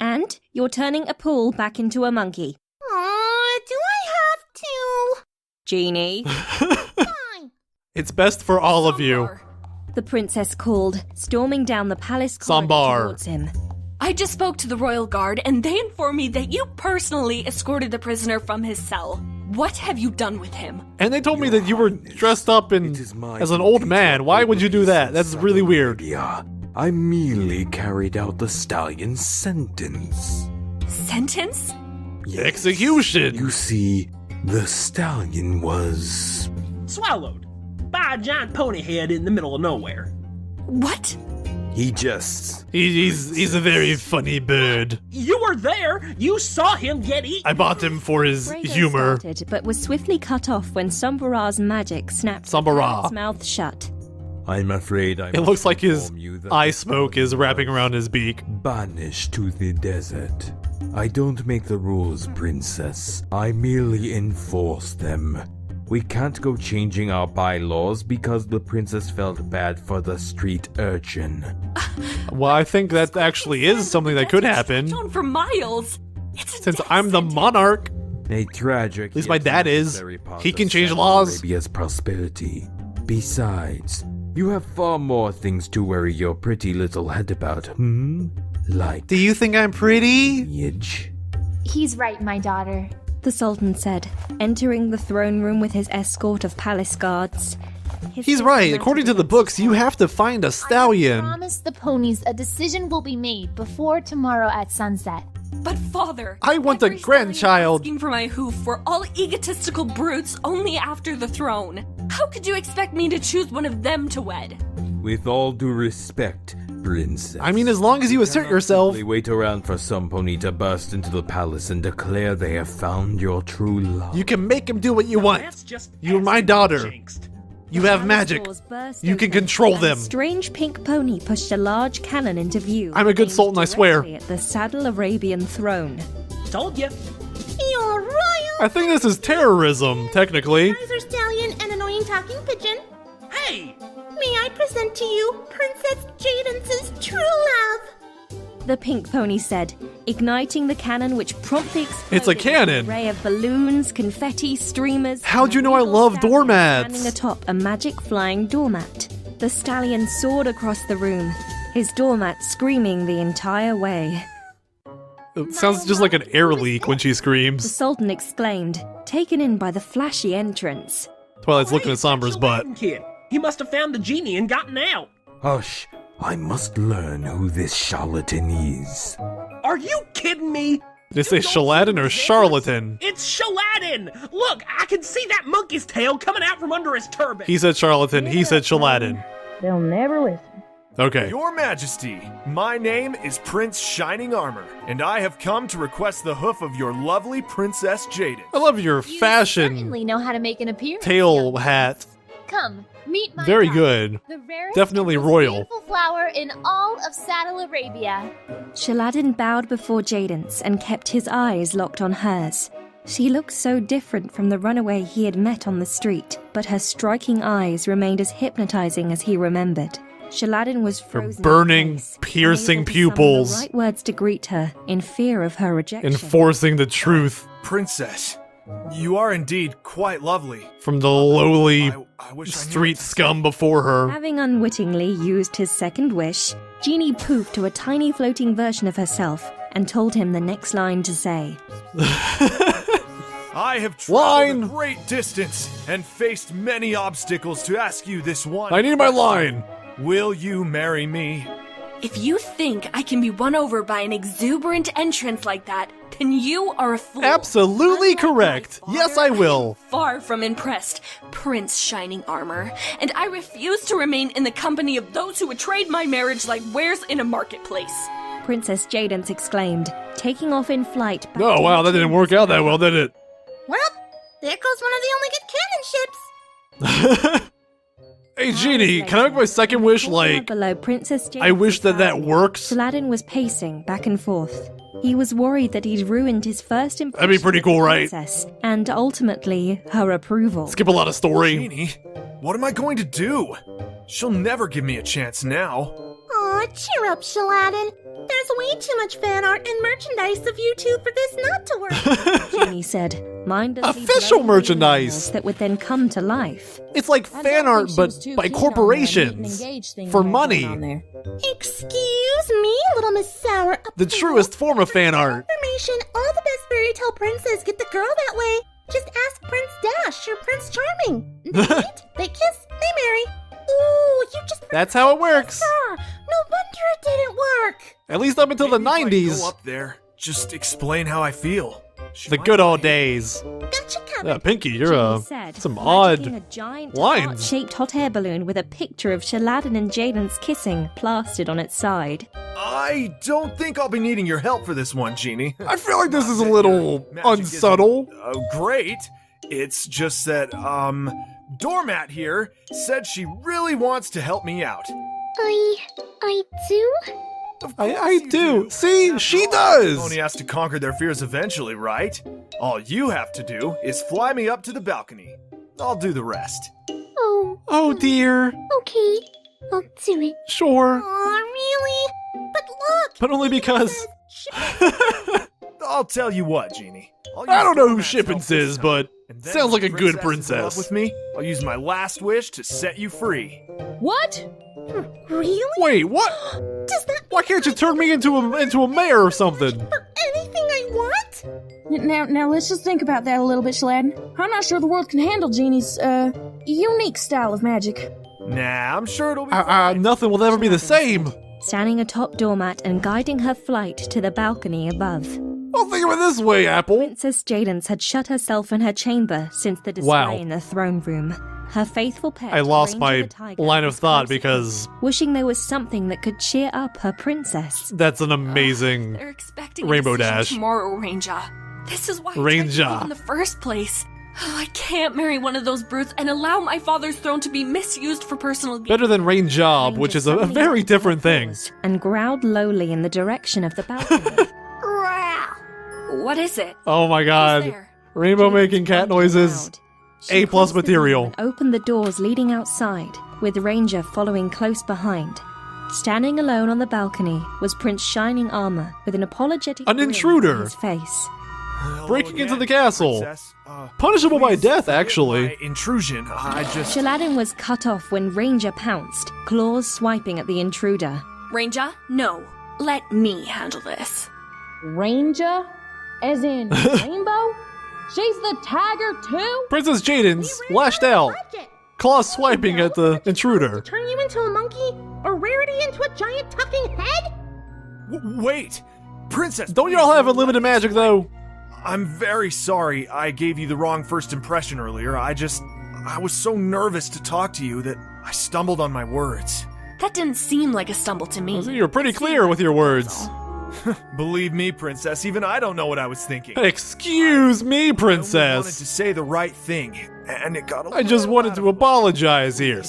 And you're turning a pool back into a monkey. Aw, do I have to? Genie. Fine. It's best for all of you. Sambar. The princess called, storming down the palace corridor Sambar. towards him. I just spoke to the royal guard, and they informed me that you personally escorted the prisoner from his cell. What have you done with him? And they told me that you were dressed up in It is my as an old duty man. to Why would you do that? That's Saddle really weird. Arabia. I merely carried out the stallion's sentence. Sentence? Yes. Execution. You see, the stallion was... Swallowed by a giant pony head in the middle of nowhere. What? He just... He's a very funny bird. You were there. You saw him get eaten. I bought him for his Brago humor. started, but was swiftly cut off when Sambara's magic snapped Sambara. his mouth shut. I'm afraid I It looks like his inform you that eye the smoke is stallion wrapping was around his beak. banished to the desert. I don't make the rules, princess. I merely enforce them. We can't go changing our bylaws because the princess felt bad for the street urchin. Well, I think that actually is something that could happen. On for miles. It's a Since death I'm the sentence. monarch. A tragic. At least my dad is. He can change Saddle laws. Arabia's prosperity. Besides, you have far more things to worry your pretty little head about, Like Do you think I'm pretty? lineage. He's right, my daughter. The Sultan said, entering the throne room with his escort of palace guards. His He's face right. melted According to the against books, his you heart. have to find a I stallion. promised the ponies a decision will be made before tomorrow at sunset. But father, I want a every stallion grandchild. asking for my hoof were all egotistical brutes only after the throne. How could you expect me to choose one of them to wed? With all due respect, princess. I mean, as long as you assert cannot yourself. simply wait around for some pony to burst into the palace and declare they have found your true love. You can make him do what you want. That's just You're my acid daughter. jinxed. You have Palace magic. doors burst You can open, control and them. A strange pink pony pushed a large cannon into view. I'm a good aimed sultan, I swear. directly At the Saddle Arabian throne. Told you. You're royal. I think this is terrorism, technically. Kaiser Stallion and annoying talking pigeon. Hey, May I present to you Princess Jadence's true love? The pink pony said, igniting the cannon which promptly exploded. It's a into cannon. An array of balloons, confetti, streamers. How'd you and a know I regal love stallion doormats? Standing atop a magic flying doormat. The stallion soared across the room, his doormat screaming the entire way. It sounds just like an air leak when she The screams. Sultan exclaimed, taken in by the flashy entrance. Twilight's looking at Sombra's butt. Shaladdin kid. He must have found the genie and gotten out. Hush, I must learn who this charlatan is. Are you kidding me? Did they say Shaladdin or charlatan? It's Shaladdin! Look, I can see that monkey's tail coming out from under his turban. He said charlatan, he said Shaladdin. They'll never listen. Okay. Your Majesty, my name is Prince Shining Armor, and I have come to request the hoof of your lovely Princess Jaden. I love your You fashion certainly know how to make an appearance. tail hat. Come, meet my Very bride, good. The rarest Definitely and most royal. beautiful flower in all of Saddle Arabia. Shaladdin bowed before Jaden's and kept his eyes locked on hers. She looked so different from the runaway he had met on the street, but her striking eyes remained as hypnotizing as he remembered. Shaladdin was Her frozen in burning, place, piercing unable to summon pupils. the right words to greet her in fear of her rejection. Enforcing the truth Princess, you are indeed quite lovely. from the lowly I wish I knew street what to say. scum before her. Having unwittingly used his second wish, Genie poofed to a tiny floating version of herself and told him the next line to say. I have Line. traveled a great distance and faced many obstacles to ask you this one. I need my line. Will you marry me? If you think I can be won over by an exuberant entrance like that, then you are a fool. Absolutely Unlike my correct. father, Yes, I will. am far from impressed, Prince Shining Armor, and I refuse to remain in the company of those who would trade my marriage like wares in a marketplace. Princess Jaden's exclaimed, taking off in flight. back Oh, to wow, the that didn't work out that well, did it? Well, there goes one of the only good cannon ships. Hey, Genie, can I make my second wish, like, below Princess Jaden's I wish that works? Shaladdin was pacing back and forth. He was worried that he'd ruined his first impression That'd be pretty of cool, the right? princess, and ultimately her approval. Skip a lot of story. Genie, what am I going to do? She'll never give me a chance now. Aw, cheer up, Shaladdin. There's way too much fan art and merchandise of you two for this not to work. Genie said, mindlessly Official blowing merchandise. emails that would then come to life. It's like fan art, but by corporations. For money. Excuse me, little Miss Sour. The truest form of fan art. Information, all the best fairy tale princes get the girl that way. Just ask Prince Dash or Prince Charming. They meet, they kiss, they marry. Ooh, you just That's how it works. Ah, no wonder it didn't work. At least up until the Maybe if I 90s. Go up there, just explain how I feel. She The might good like old it. days. Gotcha covered. Pinkie, you're Genie said, some magicking odd a giant lines. heart-shaped hot air balloon with a picture of Shaladdin and Jaden's kissing plastered on its side. I don't think I'll be needing your help for this one, Genie. I feel like this is a little Magic isn't, unsubtle. Great. It's just that, Doormat here said she really wants to help me out. I do? Of course I you do. See, After she all, does. Only has to conquer their fears eventually, right? All you have to do is fly me up to the balcony. I'll do the rest. Oh, Oh dear. okay. I'll do it. Sure. Aw, really? But look. But only because I'll tell you what, Genie. I'll I use don't know who Doormat's help Shippence this is, time. but And then sounds when like a good is in love princess. with me, I'll use my last wish to set you free. What? Really? Wait, what? Does that Why can't you turn me into a mayor or something? for anything I want? Now let's just think about that a little bit, Shaladdin. I'm not sure the world can handle Genie's, unique style of magic. Nah, I'm sure it'll be fine. Nothing will ever be the same. Standing atop Doormat and guiding her flight to the balcony above. Well, think of it this way, Apple. Princess Jaden's had shut herself in her chamber since the display Wow. in the throne room. Her faithful pet, I lost Ranger my the tiger, line of was thought close because by, wishing there was something that could cheer up her princess. that's an amazing They're expecting Rainbow a decision Dash. tomorrow, Ranger. This is why I tried to Ranger. leave in the first place. I can't marry one of those brutes and allow my father's throne to be misused for personal gain. better than Rain Job, Ranger which is a suddenly very opened different her thing. paws And growled lowly in the direction of the balcony. What is it? Oh my Who's god. there? Rainbow making cat noises. Loud. She A+ crossed the room material. and opened the doors leading outside, with Ranger following close behind. Standing alone on the balcony was Prince Shining Armor with an apologetic An grin intruder. on his face. Hello Breaking into again, the castle. Princess. Punishable by please death, forgive actually. my intrusion. I just. Shaladdin was cut off when Ranger pounced, claws swiping at the intruder. Ranger, no. Let me handle this. Ranger? As in rainbow? She's the tiger too? Princess Jaden's lashed out, claws swiping at the intruder. Turn you into a monkey? Or Rarity into a giant talking head? Wait! Princess! Don't y'all have unlimited magic, though? I'm very sorry I gave you the wrong first impression earlier. I was so nervous to talk to you that I stumbled on my words. That didn't seem like a stumble to me. You were pretty clear with your words. Believe me, Princess, even I don't know what I was thinking. Excuse me, I only wanted to Princess. say the right thing, and it got a I just little wanted out to of apologize here.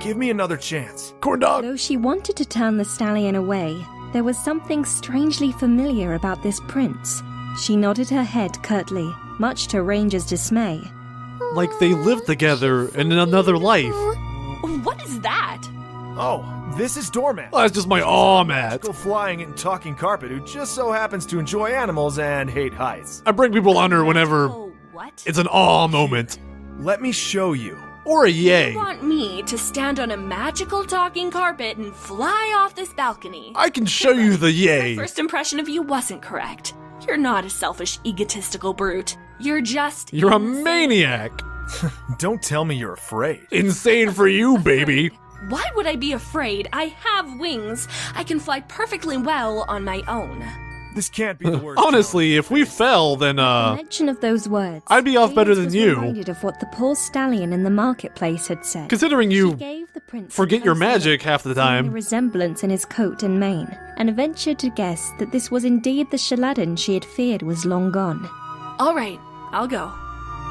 Give me another chance. Corn dog. Though she wanted to turn the stallion away, there was something strangely familiar about this prince. She nodded her head curtly, much to Ranger's dismay. Like they lived together in another life. What is that? Oh, this is Doormat. Oh, that's just my aw-mat. Go flying and talking carpet who just so happens to enjoy animals and hate heights. I bring people honor whenever Oh, what? it's an aw moment. Let me show you. Or a yay. You want me to stand on a magical talking carpet and fly off this balcony? I can show you the My yay. first impression of you wasn't correct. You're not a selfish, egotistical brute. You're just... You're a insane. maniac. Don't tell me you're afraid. Insane for you, baby. Why would I be afraid? I have wings. I can fly perfectly well on my own. This can't be the worst. Honestly, if we fell, then The mention of those words, I'd be off better James than was you. reminded of what the poor stallion in the marketplace had said. Considering She you gave the prince a forget your closer magic look, half the seeing the time. resemblance in his coat and mane, and ventured to guess that this was indeed the Shaladdin she had feared was long gone. All right, I'll go.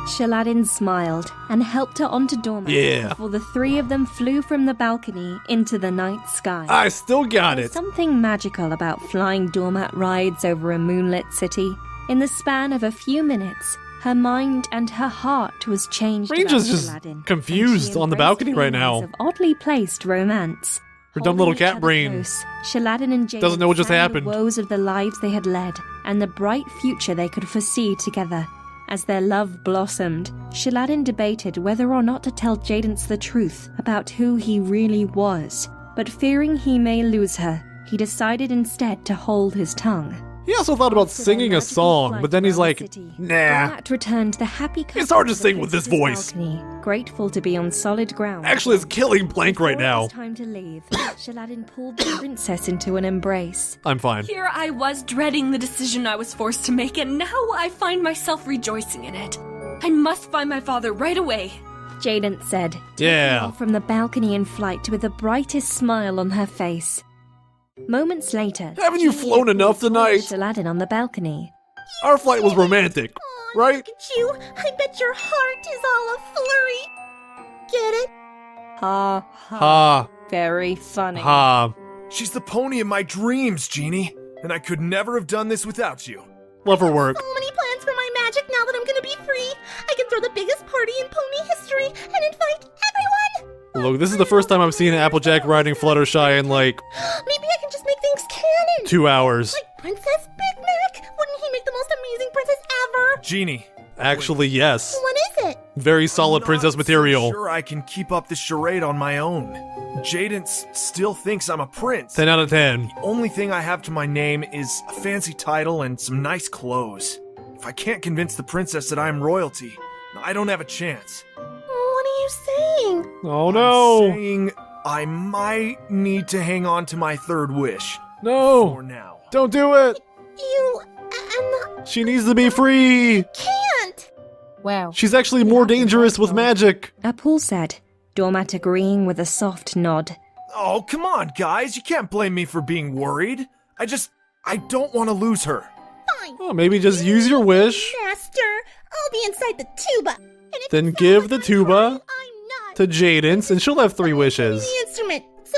Shaladdin smiled and helped her onto Doormat Yeah. before the three of them flew from the balcony into the night sky. I still got There's it. something magical about flying doormat rides over a moonlit city. In the span of a few minutes, her mind and her heart was changed Ranger's about just Shaladdin, confused and she on the embraced balcony right now. feelings of oddly placed romance. Her dumb little Holding each cat other brain close, Shaladdin and Jaden doesn't know what just sang happened. The woes of the lives they had led and the bright future they could foresee together. As their love blossomed, Shaladdin debated whether or not to tell Jadence the truth about who he really was, but fearing he may lose her, he decided instead to hold his tongue. He also thought about After their singing a magical song, flight but then he's around the like, city, nah. Doormat returned the happy It's hard to company of the sing with this princess's voice. balcony, grateful to be on solid ground. Actually, it's killing blank right Before it now. was time to leave, Shaladdin pulled the princess into an embrace. I'm fine. Here I was dreading the decision I was forced to make, and now I find myself rejoicing in it. I must find my father right away. Jadence said, taking Yeah. off from the balcony in flight with the brightest smile on her face. Moments later, Haven't you Genie flown enough joined tonight? Shaladdin on the balcony. Our flight was romantic, right? Look at you. I bet your heart is all a flurry. Get it? Ha ha. Ha. Very funny. Ha. She's the pony of my dreams, Genie. And I could never have done this without you. Love her work. So many plans for my magic now that I'm gonna be free. I can throw the biggest party in pony history and invite everyone. Look, this is the first time I've seen Applejack riding Fluttershy in like Maybe I can just make things canon. 2 hours. Like Princess Big Mac. Wouldn't he make the most amazing princess ever? Genie. Actually, yes. What is it? Very solid I'm princess not material. So sure I can keep up this charade on my own. Jadence still thinks I'm a prince. 10 out of 10. The only thing I have to my name is a fancy title and some nice clothes. If I can't convince the princess that I'm royalty, I don't have a chance. What are you saying? Oh no. I'm saying I might need to hang on to my third wish. No. For now. Don't do it. I'm not. She needs to be free. Can't. Wow. She's actually more dangerous with magic. Apul said, Doormat agreeing with a soft nod. Oh, come on, guys. You can't blame me for being worried. I don't want to lose her. Fine. Oh, maybe just use your wish. Master, I'll be inside the tuba. And if Then it sounds give like the I'm tuba crying, I'm not. to Jadence, and she'll have 3 wishes. The instrument. So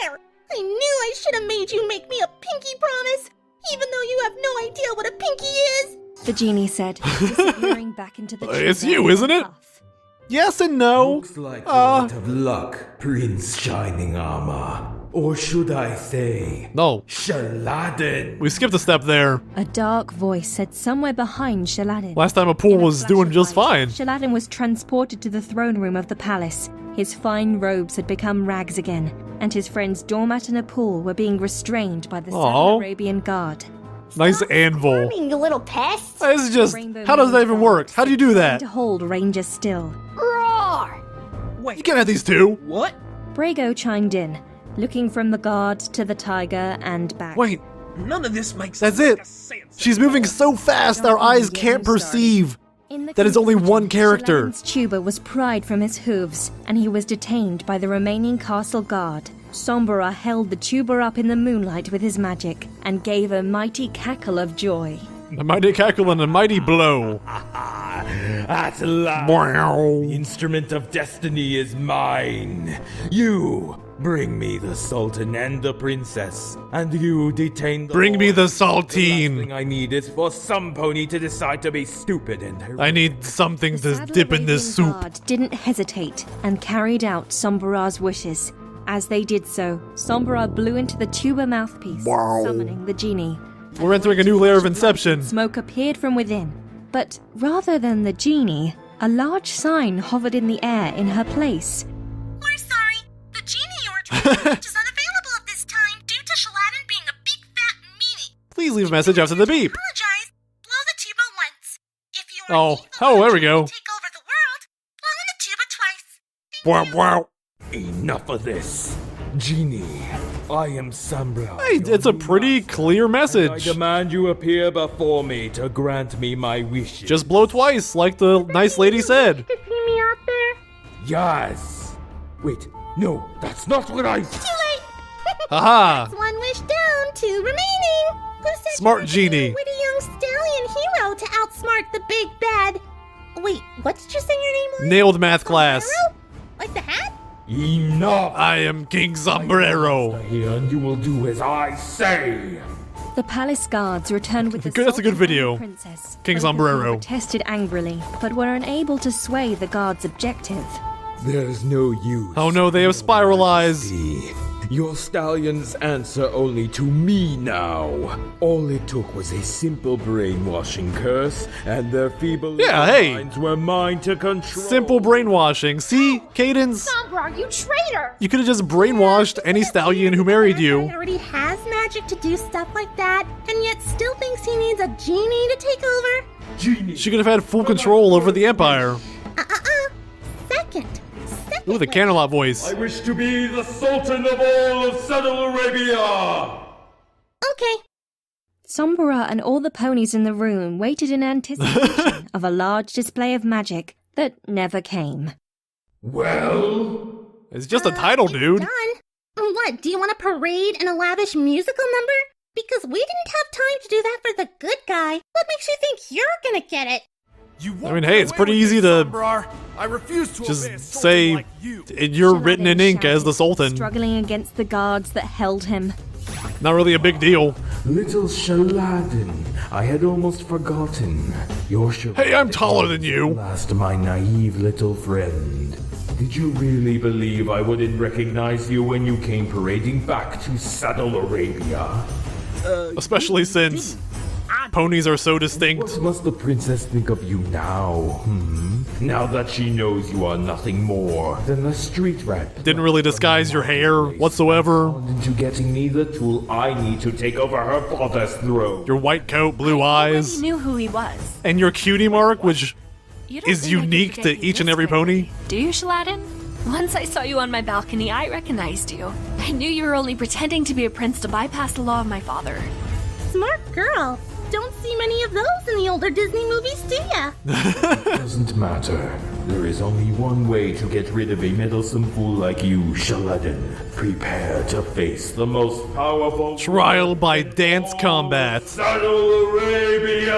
there. I knew I should have made you make me a pinky promise, even though you have no idea what a pinky is. The genie said, disappearing back into the It's chamber you, with a isn't it? puff. Yes and no. Looks like a lot of luck, Prince Shining Armor. Or should I say, No. Shaladdin? We skipped a step there. A dark voice said somewhere behind Shaladdin. Last time Apul In a was flash doing of just light, fine. Shaladdin was transported to the throne room of the palace. His fine robes had become rags again, and his friends Doormat and Apul were being restrained by the Saddle Aw. Arabian guard. Nice anvil. Farming, you little pest. This is just, Rainbow how does that even work? How do you do trying that? to hold Ranger still. Roar! Wait, You can't have these two. what? Brago chimed in, looking from the guard to the tiger and back. Wait, None of this makes that's sense. it. She's moving so fast our eyes can't perceive that it's only one character. Shaladdin's tuba was pried from his hooves, and he was detained by the remaining castle guard. Sombra held the tuba up in the moonlight with his magic, and gave a mighty cackle of joy. A mighty cackle and a mighty blow. At last, Wow. the instrument of destiny is mine. You bring me the Sultan and the princess, and you detain the Bring me Lord. the The last saltine. thing I need is for some pony to decide to be stupid and I need something The to Saddle dip in this Arabian soup. guard didn't hesitate and carried out Sombra's wishes. As they did so, Sombra blew into the tuba mouthpiece, Wow. summoning the genie. We're entering a new layer of Inception. Smoke appeared from within, but rather than the genie, a large sign hovered in the air in her place. We're sorry. The genie you were trying to reach is unavailable at this time due to Shaladdin being a big fat meanie. Please leave a message after the beep. Apologize. Blow the tuba once. If you are Oh, evil oh, there we and trying go. to take over the world, blow in the tuba twice. Wow, wow. Enough of this. Genie, I am Sombra. Hey, it's a pretty clear I message. demand you appear before me to grant me my wishes. Just blow twice, like the nice lady said. To see me out there? Yes. Wait, no, that's not what I... Too late. Haha. That's one wish down, two remaining. Who said Smart you were genie. a witty young stallion hero to outsmart the big bad? Wait, what did you say your name was? Nailed math class. Sombrero? Like the hat? Enough. I am King Sombrero. Here, and you will do as I say. The palace guards returned with the Good, that's a good Sultan and video. the princess. King Both Sombrero. protested angrily, but were unable to sway the guards' objective. There's no use. Oh no, they have spiral eyes. See, your stallions answer only to me now. All it took was a simple brainwashing curse, and their feeble Yeah, little hey. minds were mine to control. Simple brainwashing. See, Cadence? Sombra, you traitor! You could have just brainwashed any stallion who married He you. already has magic to do stuff like that, and yet still thinks he needs a genie to take over? Genie. She could have had full control over the Empire. Second. Ooh, the Canterlot voice. I wish to be the Sultan of all of Saddle Arabia. Okay. Sombra and all the ponies in the room waited in anticipation of a large display of magic that never came. Well, It's just a title, It's dude. done. What, do you want a parade and a lavish musical number? Because we didn't have time to do that for the good guy. What makes you think you're gonna get it? You I mean, hey, it's pretty easy to I refuse to just obey a soldier say like you. you're written in ink as the Sultan. Struggling against the guards that held him. Not really a big deal. little Shaladdin, I had almost forgotten. Your Hey, I'm taller than you. Last, my naive little friend. Did you really believe I wouldn't recognize you when you came parading back to Saddle Arabia? Especially since ponies are so distinct. What must the princess think of you now? Now that she knows you are nothing more than a street rat. Didn't really disguise your hair whatsoever. Into getting me the tool I need to take over her father's throne. Your white coat, blue eyes, Knew who he was. and your cutie mark, which You don't is seem like you unique forget to who each and this every way. pony. Do you, Shaladdin? Once I saw you on my balcony, I recognized you. I knew you were only pretending to be a prince to bypass the law of my father. Smart girl. Don't see many of those in the older Disney movies, do ya? Doesn't matter. There is only one way to get rid of a meddlesome fool like you, Shaladdin. Prepare to face the most powerful Trial by dance combat. Saddle Arabia!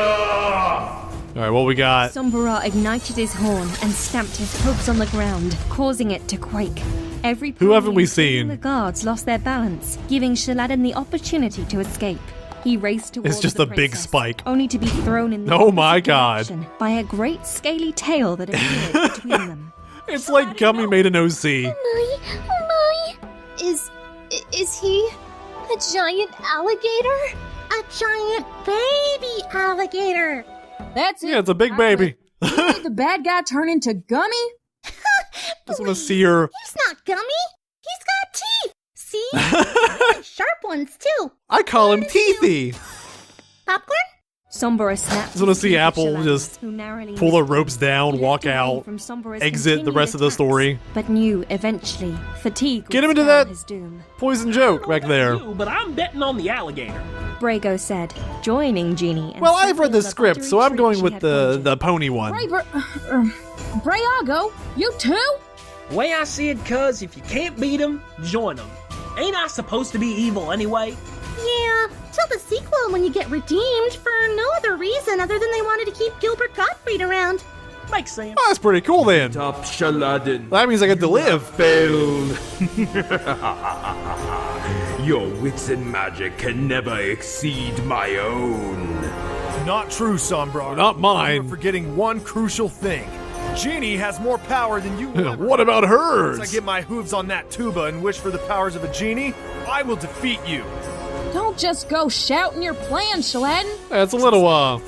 Alright, what we got? Sombra ignited his horn and stamped his hooves on the ground, causing it to quake. Every Who haven't pony we including seen? The guards lost their balance, giving Shaladdin the opportunity to escape. He raced towards It's just the a big princess, spike. only to be thrown in the Oh my opposite God. direction by a great scaly tail that appeared between them. It's like Gummy made an OC. Is he a giant alligator? A giant baby alligator. That's it. Yeah, it's a big baby. Did the bad guy turn into Gummy? Just want to see her. He's not gummy. He's got teeth. See? Really sharp ones, too. I call him Teethy. Popcorn? Sombra snapped. Just wanna see his teeth at Apple Shaladdin, just who narrowly pull the missed him. ropes down, He walk looked away out, from Sombra's exit the continued rest of the attacks, story. But knew eventually fatigue Get would him into spell that his doom. poison joke back there. You, but I'm betting on the alligator. Brago said, joining Genie. And Well, I've read the circling script, buttery so I'm treat going she with had the conjured. pony one. Brayago, you too? Way I see it, cuz, if you can't beat 'em, join 'em. Ain't I supposed to be evil anyway? Yeah, till the sequel when you get redeemed for no other reason other than they wanted to keep Gilbert Gottfried around. Makes sense. Oh, that's pretty cool then. Stop, Shaladdin. That means I get to live. Failed. Your wits and magic can never exceed my own. Not true, Sombra. Not mine. You're forgetting one crucial thing. Genie has more power than you will ever. What about hers? Once I get my hooves on that tuba and wish for the powers of a genie, I will defeat you. Don't just go shouting your plans, Shaladdin. That's a little,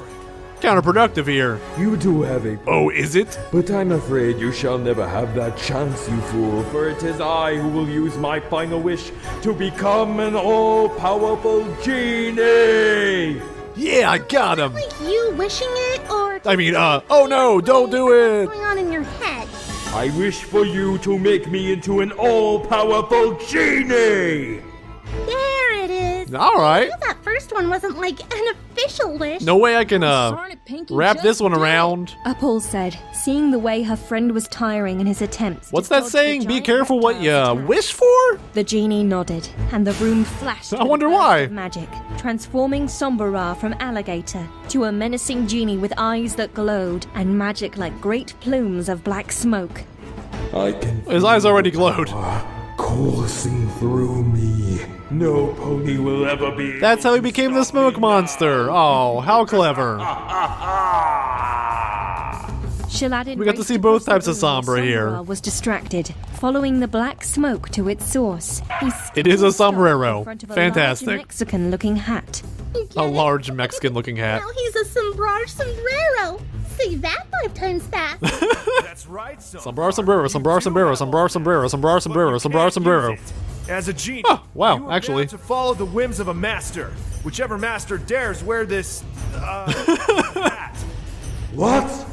counterproductive here. You do have a Oh, is it? But I'm afraid you shall never have that chance, you fool, for it is I who will use my final wish to become an all-powerful genie! Yeah, I got him. Like you wishing it, or I mean, oh no, don't do what's it. going on in your head? I wish for you to make me into an all-powerful genie! There it is. All right. That first one wasn't like an official wish. No way I can, Darn it, Pinkie, wrap just this one do it. around. Apple said, seeing the way her friend was tiring in his attempts. What's to that dodge the saying? Be giant careful what reptile's you attack. wish for? The genie nodded, and the room flashed. I with a wonder burst why. of magic, transforming Sombra from alligator to a menacing genie with eyes that glowed and magic like great plumes of black smoke. I can His eyes already glowed. coursing through me. No pony will ever be. That's how he became the smoke monster. Oh, how clever. Shaladdin We got to raced see both across types the of room while Sombra here. Sombra was distracted, following the black smoke to its source. He It is a stopped sombrero. in front of a Fantastic. large Mexican-looking hat. A large Mexican-looking hat. Now he's a sombrero. Say that 5 times fast. That's right, Sombra. Sombrero, sombrero, sombrero, sombrero, sombrero, sombrero, sombrero, sombrero, sombrero. As a genie, Oh, wow, you are actually. bound to follow the whims of a master. Whichever master dares wear this, hat. What?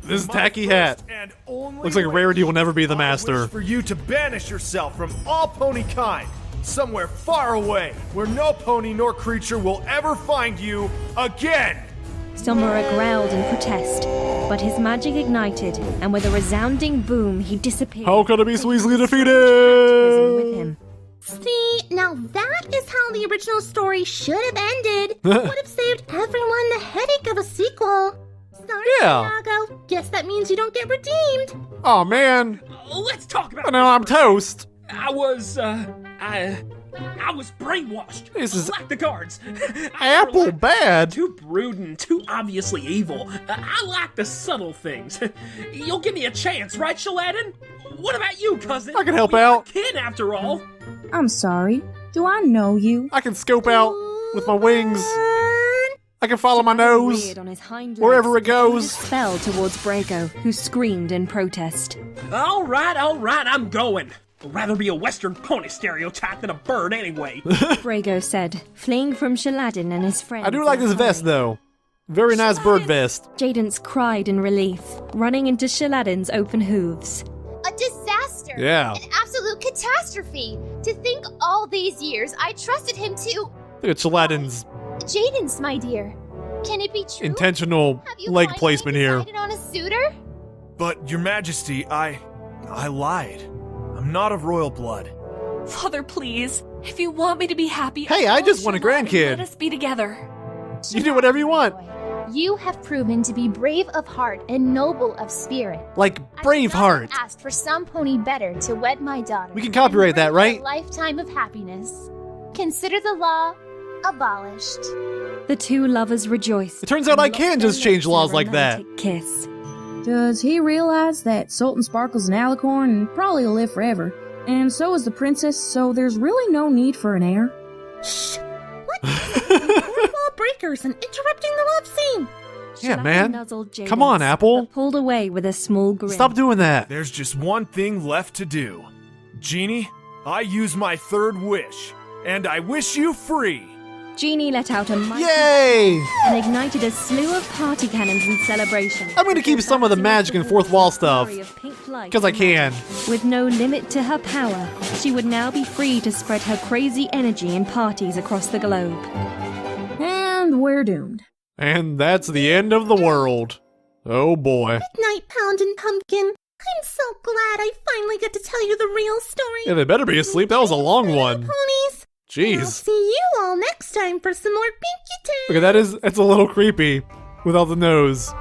This My tacky first hat. and only Looks like wish. Rarity will never be the I master. wish for you to banish yourself from all pony kind, somewhere far away, where no pony nor creature will ever find you again. Sombra growled in protest, but his magic ignited, and with a resounding boom, he disappeared. How could it be so easily Prison with defeated? him. See, now that is how the original story should have ended. Would have saved everyone the headache of a sequel. Sorry, Yeah. Santiago. Guess that means you don't get redeemed. Oh man. Let's talk about Now I'm toast. I was brainwashed. This is- Like the cards. Apple bad. Too brooding, too obviously evil. I like the subtle things. You'll give me a chance, right, Shaladdin? What about you, cousin? I can help You're out. a kid, after all. I'm sorry. Do I know you? I can scope out with my wings. I can follow my nose. Reared on his hind Wherever legs, it goes. fell towards Brago, who screamed in protest. All right, I'm going. I'd rather be a Western pony stereotype than a bird anyway. Brago said, fleeing from Shaladdin and his friends. I do like in a this vest hurry. though. Very nice bird vest. Jadance cried in relief, running into Shaladdin's open hooves. A disaster! Yeah. An absolute catastrophe! To think all these years I trusted him to... Look at Shaladdin's Jadance, my dear. Can it be true? intentional Have you leg finally placement here. decided on a suitor? But, Your Majesty, I lied. I'm not of royal blood. Father, please. If you want me to be happy, Hey, I just want a Shaladdin, grandkid. Let us be together. You do whatever you want. You have proven to be brave of heart and noble of spirit. Like I could not Braveheart. have asked for some pony better to wed my daughter. We can copyright and that, bring right? A lifetime of happiness. Consider the law abolished. The two lovers rejoiced. It turns out I can just change in a laws like that. romantic Kiss. Does he realize that Sultan Sparkle's an alicorn and probably will live forever? And so is the princess, so there's really no need for an heir. Shh! What? Fourth wall breakers and interrupting the love scene. Yeah, Shaladdin man. nuzzled Jadance, Come on, Apple. but pulled away with a small grin. Stop doing that. There's just one thing left to do. Genie, I use my third wish, and I wish you free. Genie let out a mighty Yay! and ignited a slew of party cannons in celebration. I'm gonna keep some of the magic and fourth wall stuff, because I can. With no limit to her power, she would now be free to spread her crazy energy in parties across the globe. And we're doomed. And that's the end of the world. Oh boy. Good night, Poundin' Pumpkin. I'm so glad I finally get to tell you the real story. Yeah, they better be asleep. That was a long one. Ponies. I'll Jeez. see you all next time for some more Pinkie Tales. Okay, it's a little creepy without the nose.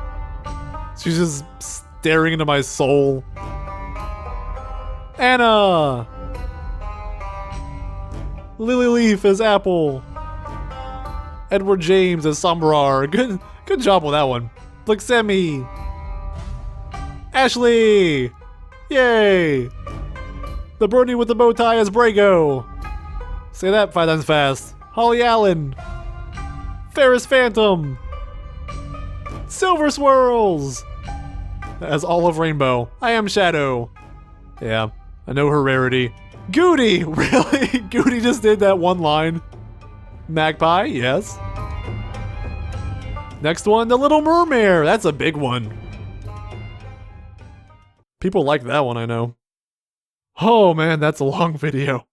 She's just staring into my soul. Anna! Lily Leaf as Apple. Edward James as Sombrar. Good job with that one. Blixemi. Ashley! Yay! The Brony with the bow tie as Brago. Say that 5 times fast. Holly Allen. Ferris Phantom. Silver Swirls. As Olive Rainbow. I am Shadow. Yeah, I know her rarity. Goody! Really? Goody just did that one line. Magpie, yes. Next one, the Little Mermaid. That's a big one. People like that one, I know. Oh man, that's a long video.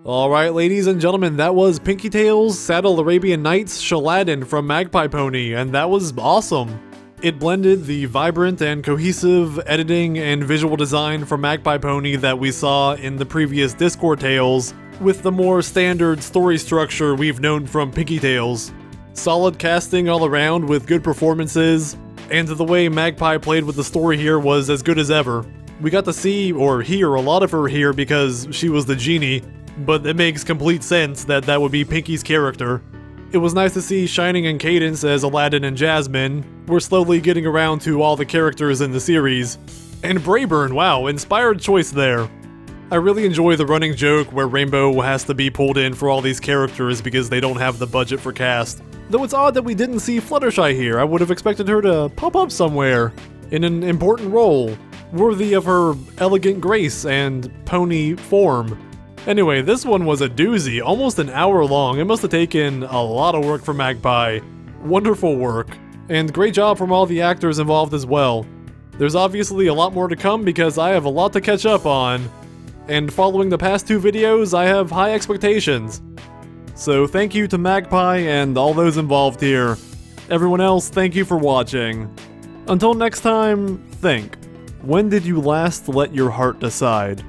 Alright, ladies and gentlemen, that was Pinkie Tales, Saddle Arabian Nights, Shaladdin from Magpiepony, and that was awesome. It blended the vibrant and cohesive editing and visual design from Magpiepony that we saw in the previous Discord Tales with the more standard story structure we've known from Pinkie Tales. Solid casting all around with good performances, and the way Magpie played with the story here was as good as ever. We got to see or hear a lot of her here because she was the genie, but it makes complete sense that that would be Pinkie's character. It was nice to see Shining and Cadence as Aladdin and Jasmine. We're slowly getting around to all the characters in the series. And Brayburn, wow, inspired choice there. I really enjoy the running joke where Rainbow has to be pulled in for all these characters because they don't have the budget for cast. Though it's odd that we didn't see Fluttershy here. I would have expected her to pop up somewhere in an important role, worthy of her elegant grace and pony form. Anyway, this one was a doozy, almost an hour long. It must have taken a lot of work for Magpie. Wonderful work. And great job from all the actors involved as well. There's obviously a lot more to come because I have a lot to catch up on. And following the past 2 videos, I have high expectations. So thank you to Magpie and all those involved here. Everyone else, thank you for watching. Until next time, think. When did you last let your heart decide?